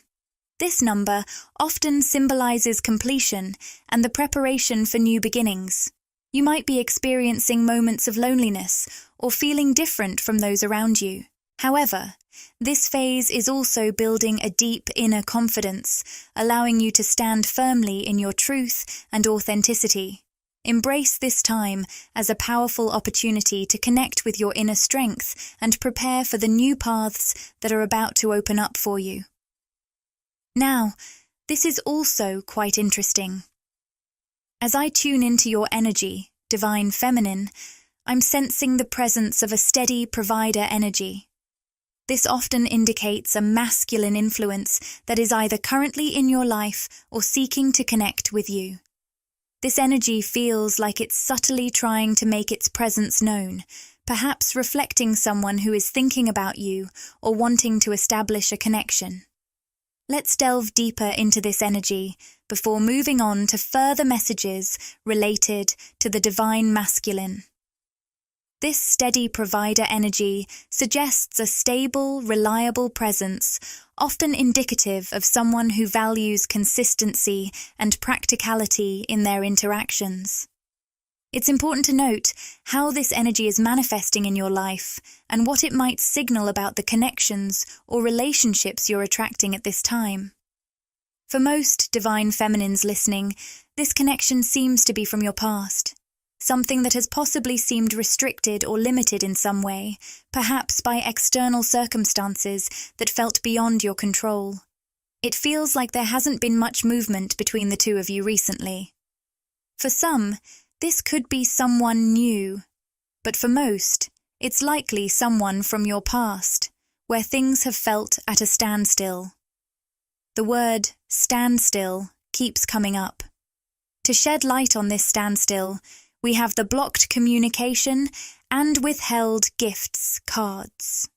This number often symbolizes completion and the preparation for new beginnings. You might be experiencing moments of loneliness or feeling different from those around you. However, this phase is also building a deep inner confidence, allowing you to stand firmly in your truth and authenticity. Embrace this time as a powerful opportunity to connect with your inner strength and prepare for the new paths that are about to open up for you. Now, this is also quite interesting. As I tune into your energy, divine feminine, I'm sensing the presence of a steady provider energy. This often indicates a masculine influence that is either currently in your life or seeking to connect with you. This energy feels like it's subtly trying to make its presence known, perhaps reflecting someone who is thinking about you or wanting to establish a connection. Let's delve deeper into this energy before moving on to further messages related to the divine masculine. This steady provider energy suggests a stable, reliable presence, often indicative of someone who values consistency and practicality in their interactions. It's important to note how this energy is manifesting in your life and what it might signal about the connections or relationships you're attracting at this time. For most divine feminines listening, this connection seems to be from your past, something that has possibly seemed restricted or limited in some way, perhaps by external circumstances that felt beyond your control. It feels like there hasn't been much movement between the two of you recently. For some, this could be someone new, but for most, it's likely someone from your past, where things have felt at a standstill. The word standstill keeps coming up. To shed light on this standstill, we have the blocked communication and withheld gifts cards.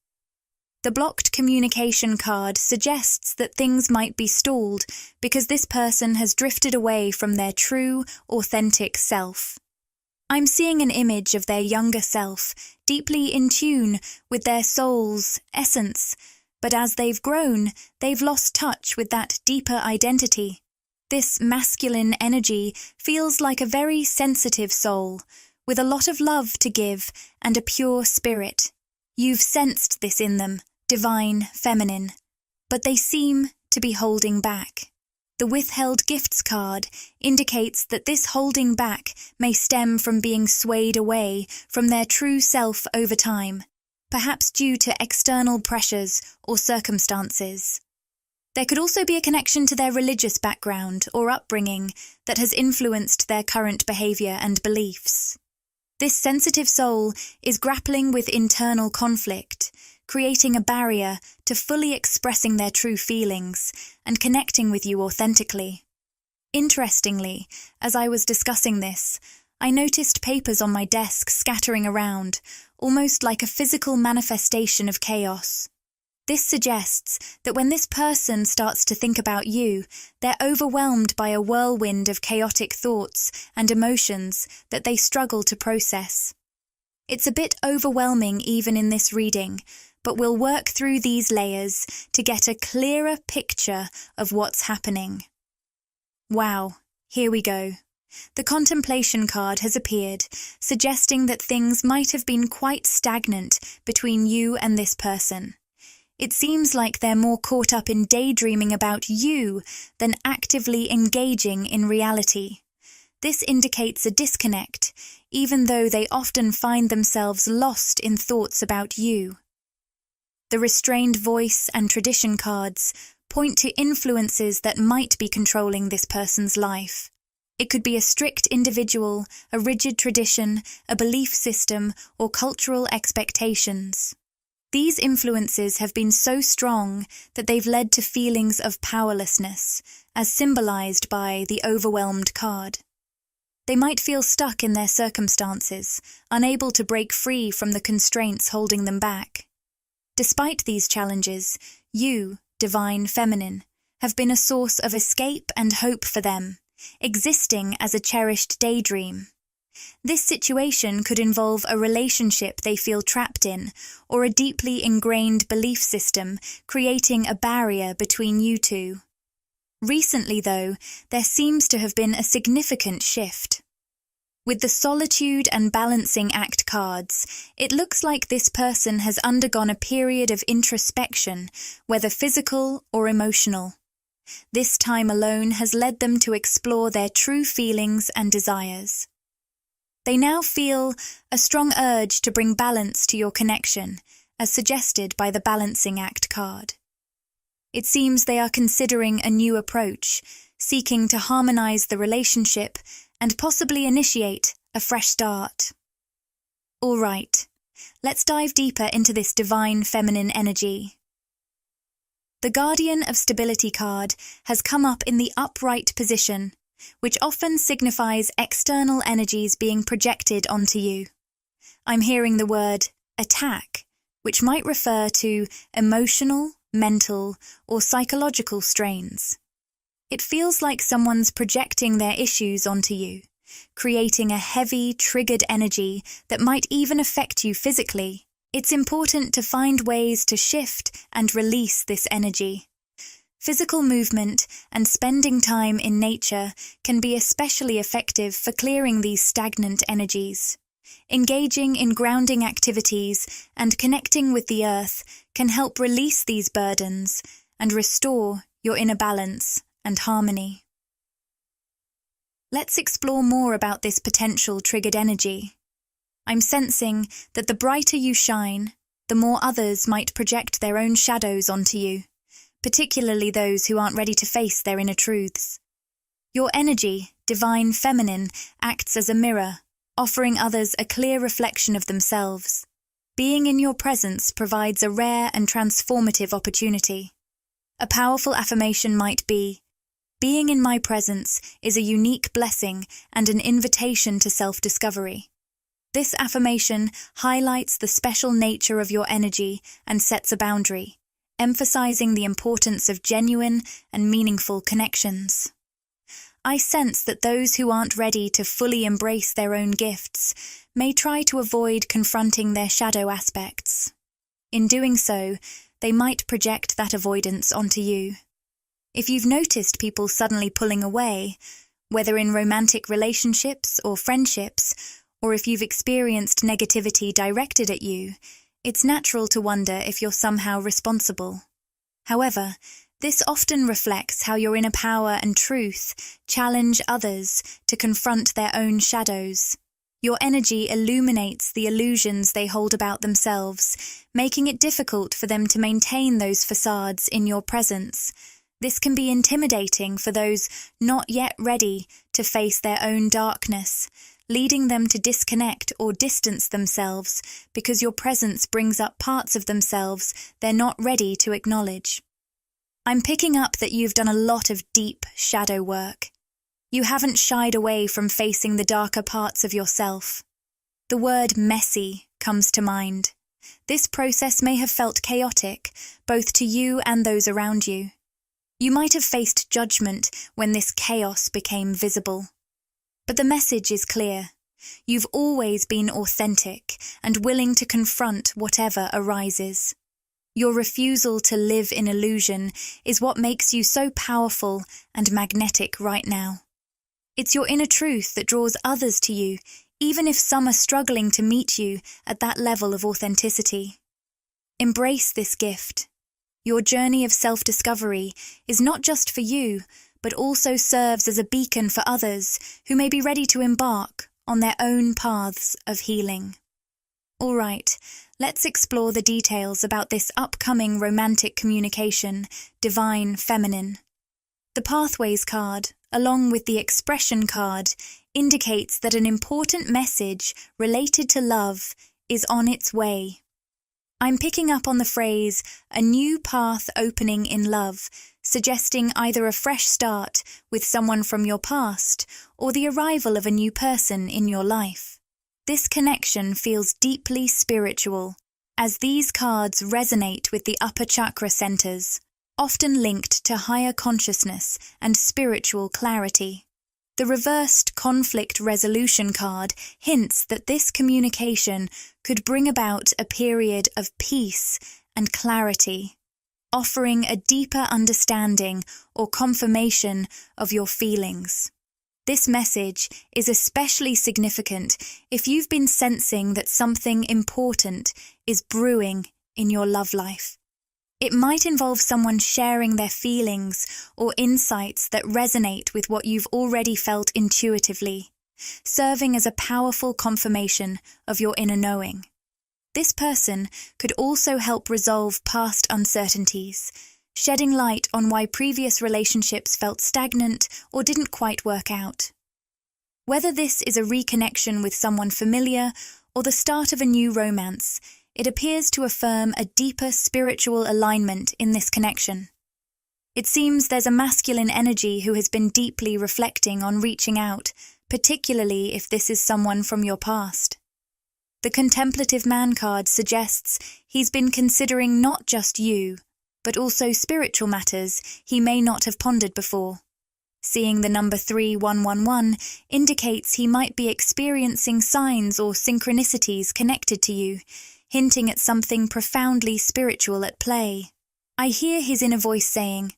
The blocked communication card suggests that things might be stalled because this person has drifted away from their true, authentic self. I'm seeing an image of their younger self, deeply in tune with their soul's essence, but as they've grown, they've lost touch with that deeper identity. This masculine energy feels like a very sensitive soul, with a lot of love to give and a pure spirit. You've sensed this in them, divine feminine, but they seem to be holding back. The withheld gifts card indicates that this holding back may stem from being swayed away from their true self over time, perhaps due to external pressures or circumstances. There could also be a connection to their religious background or upbringing that has influenced their current behavior and beliefs. This sensitive soul is grappling with internal conflict, creating a barrier to fully expressing their true feelings and connecting with you authentically. Interestingly, as I was discussing this, I noticed papers on my desk scattering around, almost like a physical manifestation of chaos. This suggests that when this person starts to think about you, they're overwhelmed by a whirlwind of chaotic thoughts and emotions that they struggle to process. It's a bit overwhelming even in this reading, but we'll work through these layers to get a clearer picture of what's happening. Wow, here we go. The contemplation card has appeared, suggesting that things might have been quite stagnant between you and this person. It seems like they're more caught up in daydreaming about you than actively engaging in reality. This indicates a disconnect, even though they often find themselves lost in thoughts about you. The restrained voice and tradition cards point to influences that might be controlling this person's life. It could be a strict individual, a rigid tradition, a belief system, or cultural expectations. These influences have been so strong that they've led to feelings of powerlessness, as symbolized by the overwhelmed card. They might feel stuck in their circumstances, unable to break free from the constraints holding them back. Despite these challenges, you, Divine Feminine, have been a source of escape and hope for them, existing as a cherished daydream. This situation could involve a relationship they feel trapped in, or a deeply ingrained belief system, creating a barrier between you two. Recently, though, there seems to have been a significant shift. With the Solitude and Balancing Act cards, it looks like this person has undergone a period of introspection, whether physical or emotional. This time alone has led them to explore their true feelings and desires. They now feel a strong urge to bring balance to your connection, as suggested by the Balancing Act card. It seems they are considering a new approach, seeking to harmonize the relationship and possibly initiate a fresh start. All right, let's dive deeper into this Divine Feminine energy. The Guardian of Stability card has come up in the upright position, which often signifies external energies being projected onto you. I'm hearing the word attack, which might refer to emotional, mental, or psychological strains. It feels like someone's projecting their issues onto you, creating a heavy, triggered energy that might even affect you physically. It's important to find ways to shift and release this energy. Physical movement and spending time in nature can be especially effective for clearing these stagnant energies. Engaging in grounding activities and connecting with the earth can help release these burdens and restore your inner balance and harmony. Let's explore more about this potential triggered energy. I'm sensing that the brighter you shine, the more others might project their own shadows onto you, particularly those who aren't ready to face their inner truths. Your energy, Divine Feminine, acts as a mirror, offering others a clear reflection of themselves. Being in your presence provides a rare and transformative opportunity. A powerful affirmation might be, "Being in my presence is a unique blessing and an invitation to self-discovery." This affirmation highlights the special nature of your energy and sets a boundary, emphasizing the importance of genuine and meaningful connections. I sense that those who aren't ready to fully embrace their own gifts may try to avoid confronting their shadow aspects. In doing so, they might project that avoidance onto you. If you've noticed people suddenly pulling away, whether in romantic relationships or friendships, or if you've experienced negativity directed at you, it's natural to wonder if you're somehow responsible. However, this often reflects how your inner power and truth challenge others to confront their own shadows. Your energy illuminates the illusions they hold about themselves, making it difficult for them to maintain those facades in your presence. This can be intimidating for those not yet ready to face their own darkness, leading them to disconnect or distance themselves because your presence brings up parts of themselves they're not ready to acknowledge. I'm picking up that you've done a lot of deep shadow work. You haven't shied away from facing the darker parts of yourself. The word messy comes to mind. This process may have felt chaotic, both to you and those around you. You might have faced judgment when this chaos became visible. But the message is clear. You've always been authentic and willing to confront whatever arises. Your refusal to live in illusion is what makes you so powerful and magnetic right now. It's your inner truth that draws others to you, even if some are struggling to meet you at that level of authenticity. Embrace this gift. Your journey of self-discovery is not just for you, but also serves as a beacon for others who may be ready to embark on their own paths of healing. All right, let's explore the details about this upcoming romantic communication, Divine Feminine. The Pathways card, along with the Expression card, indicates that an important message related to love is on its way. I'm picking up on the phrase, a new path opening in love, suggesting either a fresh start with someone from your past or the arrival of a new person in your life. This connection feels deeply spiritual, as these cards resonate with the upper chakra centers, often linked to higher consciousness and spiritual clarity. The reversed conflict resolution card hints that this communication could bring about a period of peace and clarity, offering a deeper understanding or confirmation of your feelings. This message is especially significant if you've been sensing that something important is brewing in your love life. It might involve someone sharing their feelings or insights that resonate with what you've already felt intuitively, serving as a powerful confirmation of your inner knowing. This person could also help resolve past uncertainties, shedding light on why previous relationships felt stagnant or didn't quite work out. Whether this is a reconnection with someone familiar or the start of a new romance, it appears to affirm a deeper spiritual alignment in this connection. It seems there's a masculine energy who has been deeply reflecting on reaching out, particularly if this is someone from your past. The Contemplative Man card suggests he's been considering not just you, but also spiritual matters he may not have pondered before. Seeing the number 3111 indicates he might be experiencing signs or synchronicities connected to you, hinting at something profoundly spiritual at play. I hear his inner voice saying,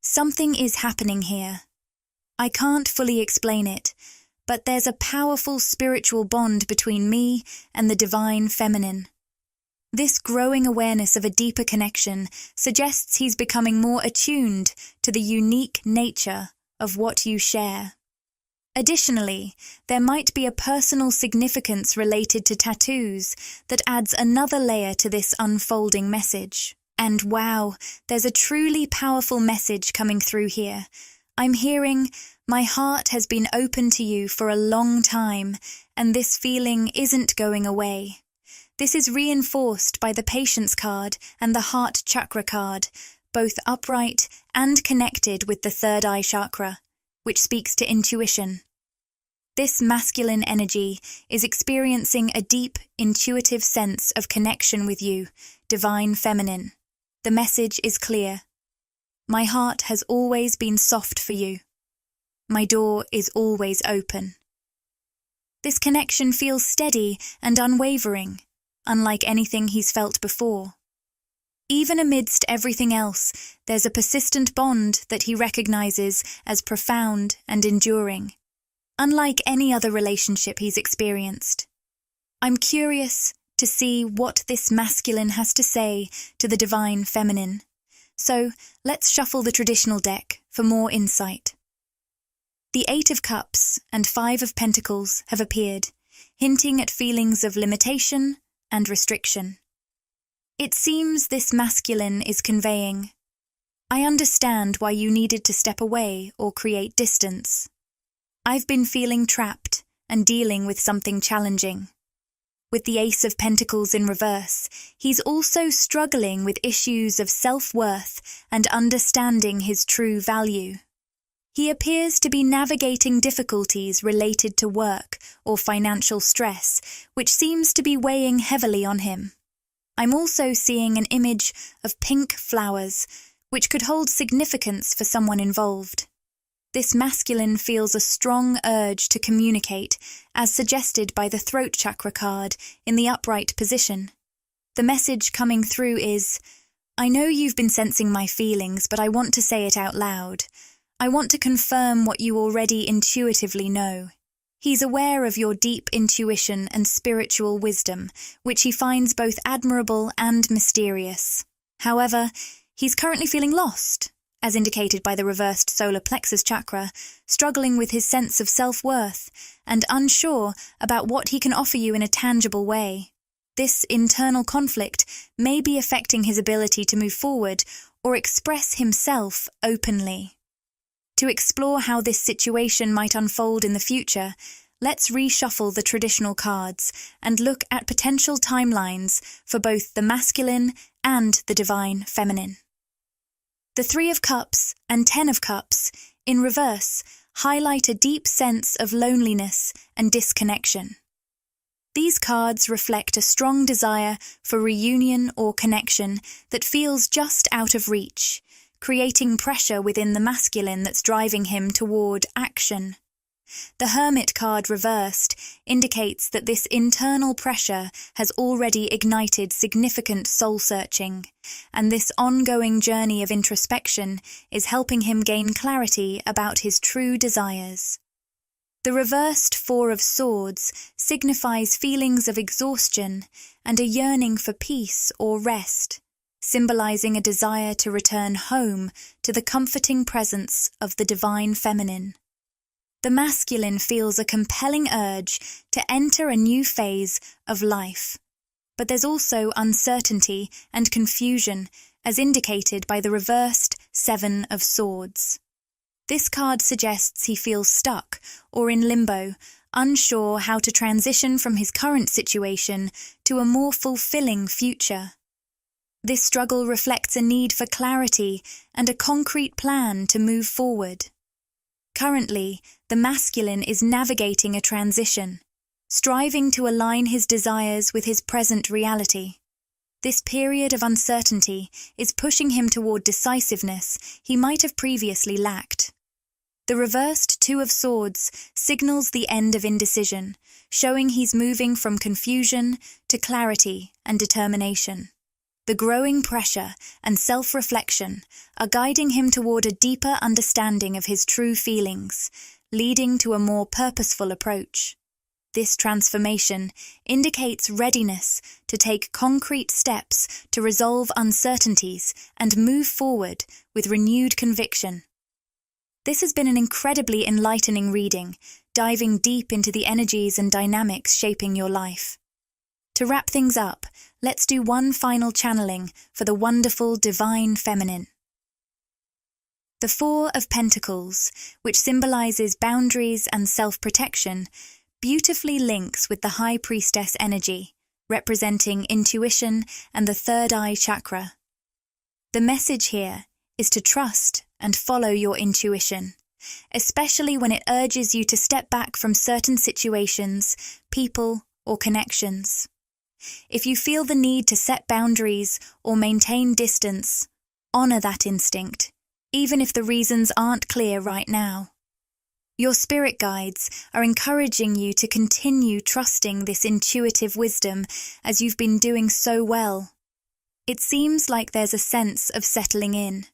"Something is happening here. I can't fully explain it, but there's a powerful spiritual bond between me and the Divine Feminine." This growing awareness of a deeper connection suggests he's becoming more attuned to the unique nature of what you share. Additionally, there might be a personal significance related to tattoos that adds another layer to this unfolding message. And wow, there's a truly powerful message coming through here. I'm hearing, "My heart has been open to you for a long time, and this feeling isn't going away." This is reinforced by the Patience card and the Heart Chakra card, both upright and connected with the third eye chakra, which speaks to intuition. This masculine energy is experiencing a deep, intuitive sense of connection with you, Divine Feminine. The message is clear. My heart has always been soft for you. My door is always open. This connection feels steady and unwavering, unlike anything he's felt before. Even amidst everything else, there's a persistent bond that he recognizes as profound and enduring, unlike any other relationship he's experienced. I'm curious to see what this masculine has to say to the Divine Feminine. So let's shuffle the traditional deck for more insight. The 8 of Cups and 5 of Pentacles have appeared, hinting at feelings of limitation and restriction. It seems this masculine is conveying, "I understand why you needed to step away or create distance. I've been feeling trapped and dealing with something challenging." With the Ace of Pentacles in reverse, he's also struggling with issues of self-worth and understanding his true value. He appears to be navigating difficulties related to work or financial stress, which seems to be weighing heavily on him. I'm also seeing an image of pink flowers, which could hold significance for someone involved. This masculine feels a strong urge to communicate, as suggested by the throat chakra card in the upright position. The message coming through is, I know you've been sensing my feelings, but I want to say it out loud. I want to confirm what you already intuitively know. He's aware of your deep intuition and spiritual wisdom, which he finds both admirable and mysterious. However, he's currently feeling lost, as indicated by the reversed solar plexus chakra, struggling with his sense of self-worth and unsure about what he can offer you in a tangible way. This internal conflict may be affecting his ability to move forward or express himself openly. To explore how this situation might unfold in the future, let's reshuffle the traditional cards and look at potential timelines for both the masculine and the divine feminine. The Three of Cups and Ten of Cups, in reverse, highlight a deep sense of loneliness and disconnection. These cards reflect a strong desire for reunion or connection that feels just out of reach, creating pressure within the masculine that's driving him toward action. The Hermit card reversed indicates that this internal pressure has already ignited significant soul-searching, and this ongoing journey of introspection is helping him gain clarity about his true desires. The reversed Four of Swords signifies feelings of exhaustion and a yearning for peace or rest, symbolizing a desire to return home to the comforting presence of the divine feminine. The masculine feels a compelling urge to enter a new phase of life, but there's also uncertainty and confusion, as indicated by the reversed Seven of Swords. This card suggests he feels stuck or in limbo, unsure how to transition from his current situation to a more fulfilling future. This struggle reflects a need for clarity and a concrete plan to move forward. Currently, the masculine is navigating a transition, striving to align his desires with his present reality. This period of uncertainty is pushing him toward decisiveness he might have previously lacked. The reversed Two of Swords signals the end of indecision, showing he's moving from confusion to clarity and determination. The growing pressure and self-reflection are guiding him toward a deeper understanding of his true feelings, leading to a more purposeful approach. This transformation indicates readiness to take concrete steps to resolve uncertainties and move forward with renewed conviction. This has been an incredibly enlightening reading, diving deep into the energies and dynamics shaping your life. To wrap things up, let's do one final channeling for the wonderful divine feminine. The Four of Pentacles, which symbolizes boundaries and self-protection, beautifully links with the High Priestess energy, representing intuition and the third eye chakra. The message here is to trust and follow your intuition, especially when it urges you to step back from certain situations, people, or connections. If you feel the need to set boundaries or maintain distance, honor that instinct, even if the reasons aren't clear right now. Your spirit guides are encouraging you to continue trusting this intuitive wisdom as you've been doing so well. It seems like there's a sense of settling in.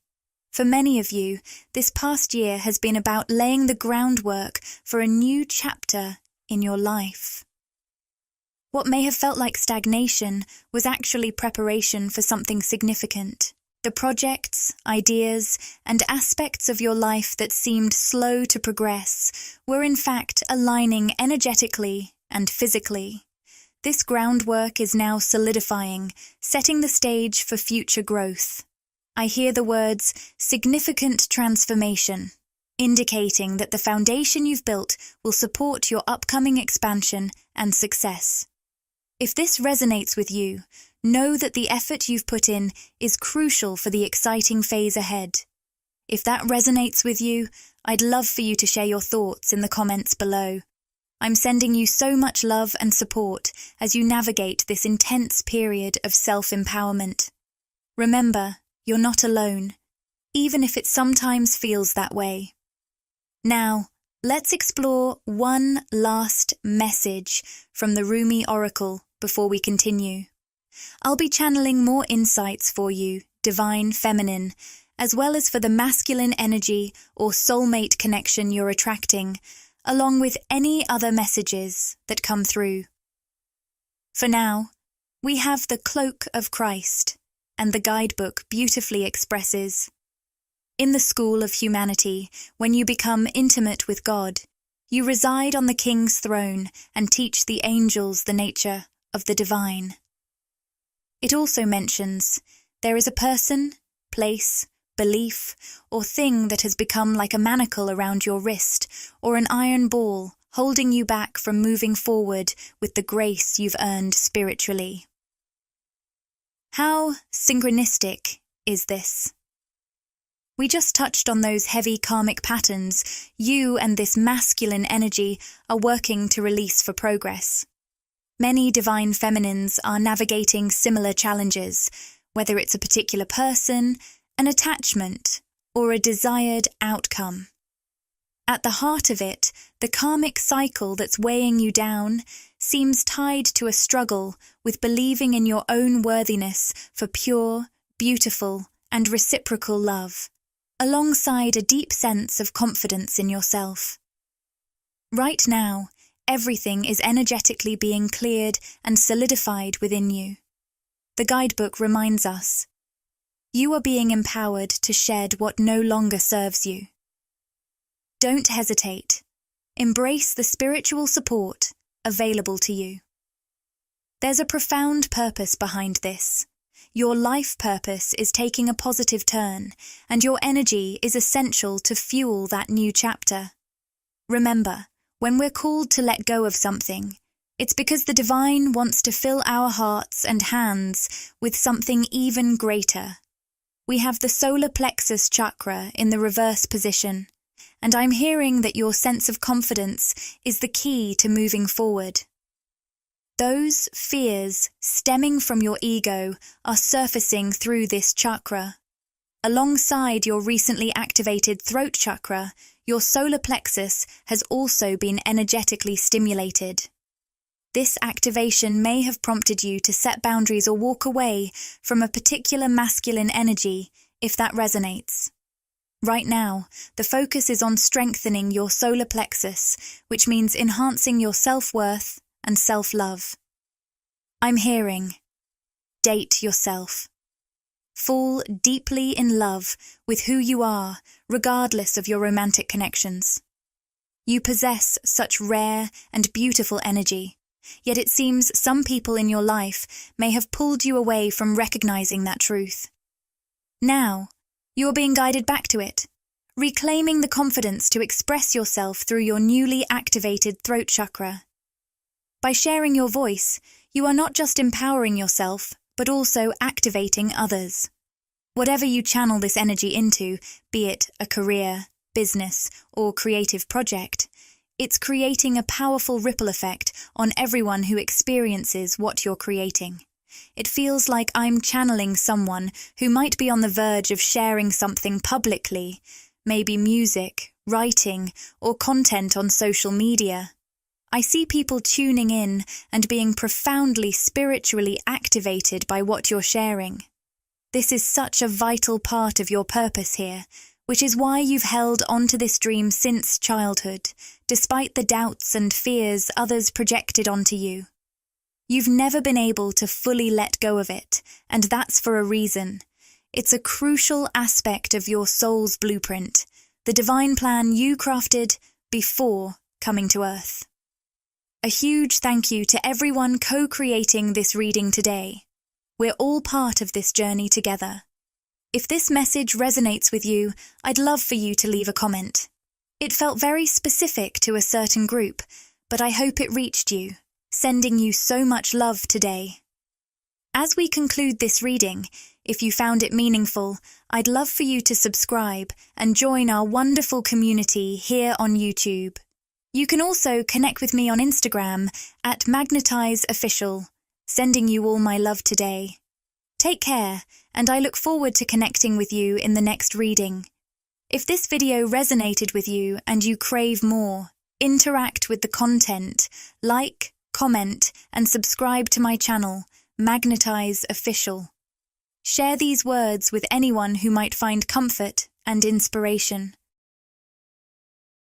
For many of you, this past year has been about laying the groundwork for a new chapter in your life. What may have felt like stagnation was actually preparation for something significant. The projects, ideas, and aspects of your life that seemed slow to progress were in fact aligning energetically and physically. This groundwork is now solidifying, setting the stage for future growth. I hear the words significant transformation, indicating that the foundation you've built will support your upcoming expansion and success. If this resonates with you, know that the effort you've put in is crucial for the exciting phase ahead. If that resonates with you, I'd love for you to share your thoughts in the comments below. I'm sending you so much love and support as you navigate this intense period of self-empowerment. Remember, you're not alone, even if it sometimes feels that way. Now, let's explore one last message from the Rumi Oracle before we continue. I'll be channeling more insights for you, divine feminine, as well as for the masculine energy or soulmate connection you're attracting, along with any other messages that come through. For now, we have the Cloak of Christ, and the guidebook beautifully expresses: in the school of humanity, when you become intimate with God, you reside on the King's throne and teach the angels the nature of the divine. It also mentions there is a person, place, belief, or thing that has become like a manacle around your wrist or an iron ball holding you back from moving forward with the grace you've earned spiritually. How synchronistic is this? We just touched on those heavy karmic patterns you and this masculine energy are working to release for progress. Many divine feminines are navigating similar challenges, whether it's a particular person, an attachment, or a desired outcome. At the heart of it, the karmic cycle that's weighing you down seems tied to a struggle with believing in your own worthiness for pure, beautiful, and reciprocal love, alongside a deep sense of confidence in yourself. Right now, everything is energetically being cleared and solidified within you. The guidebook reminds us, you are being empowered to shed what no longer serves you. Don't hesitate. Embrace the spiritual support available to you. There's a profound purpose behind this. Your life purpose is taking a positive turn, and your energy is essential to fuel that new chapter. Remember, when we're called to let go of something, it's because the divine wants to fill our hearts and hands with something even greater. We have the solar plexus chakra in the reverse position, and I'm hearing that your sense of confidence is the key to moving forward. Those fears stemming from your ego are surfacing through this chakra. Alongside your recently activated throat chakra, your solar plexus has also been energetically stimulated. This activation may have prompted you to set boundaries or walk away from a particular masculine energy, if that resonates. Right now, the focus is on strengthening your solar plexus, which means enhancing your self-worth and self-love. I'm hearing, date yourself. Fall deeply in love with who you are, regardless of your romantic connections. You possess such rare and beautiful energy, yet it seems some people in your life may have pulled you away from recognizing that truth. Now, you're being guided back to it, reclaiming the confidence to express yourself through your newly activated throat chakra. By sharing your voice, you are not just empowering yourself, but also activating others. Whatever you channel this energy into, be it a career, business, or creative project, it's creating a powerful ripple effect on everyone who experiences what you're creating. It feels like I'm channeling someone who might be on the verge of sharing something publicly, maybe music, writing, or content on social media. I see people tuning in and being profoundly spiritually activated by what you're sharing. This is such a vital part of your purpose here, which is why you've held onto this dream since childhood, despite the doubts and fears others projected onto you. You've never been able to fully let go of it, and that's for a reason. It's a crucial aspect of your soul's blueprint, the divine plan you crafted before coming to Earth. A huge thank you to everyone co-creating this reading today. We're all part of this journey together. If this message resonates with you, I'd love for you to leave a comment. It felt very specific to a certain group, but I hope it reached you, sending you so much love today. As we conclude this reading, If you found it meaningful, I'd love for you to subscribe and join our wonderful community here on YouTube. You can also connect with me on Instagram at @MagnetizeOfficial, sending you all my love today. Take care, and I look forward to connecting with you in the next reading. If this video resonated with you and you crave more, interact with the content, like, comment, and subscribe to my channel, Magnetize Official. Share these words with anyone who might find comfort and inspiration.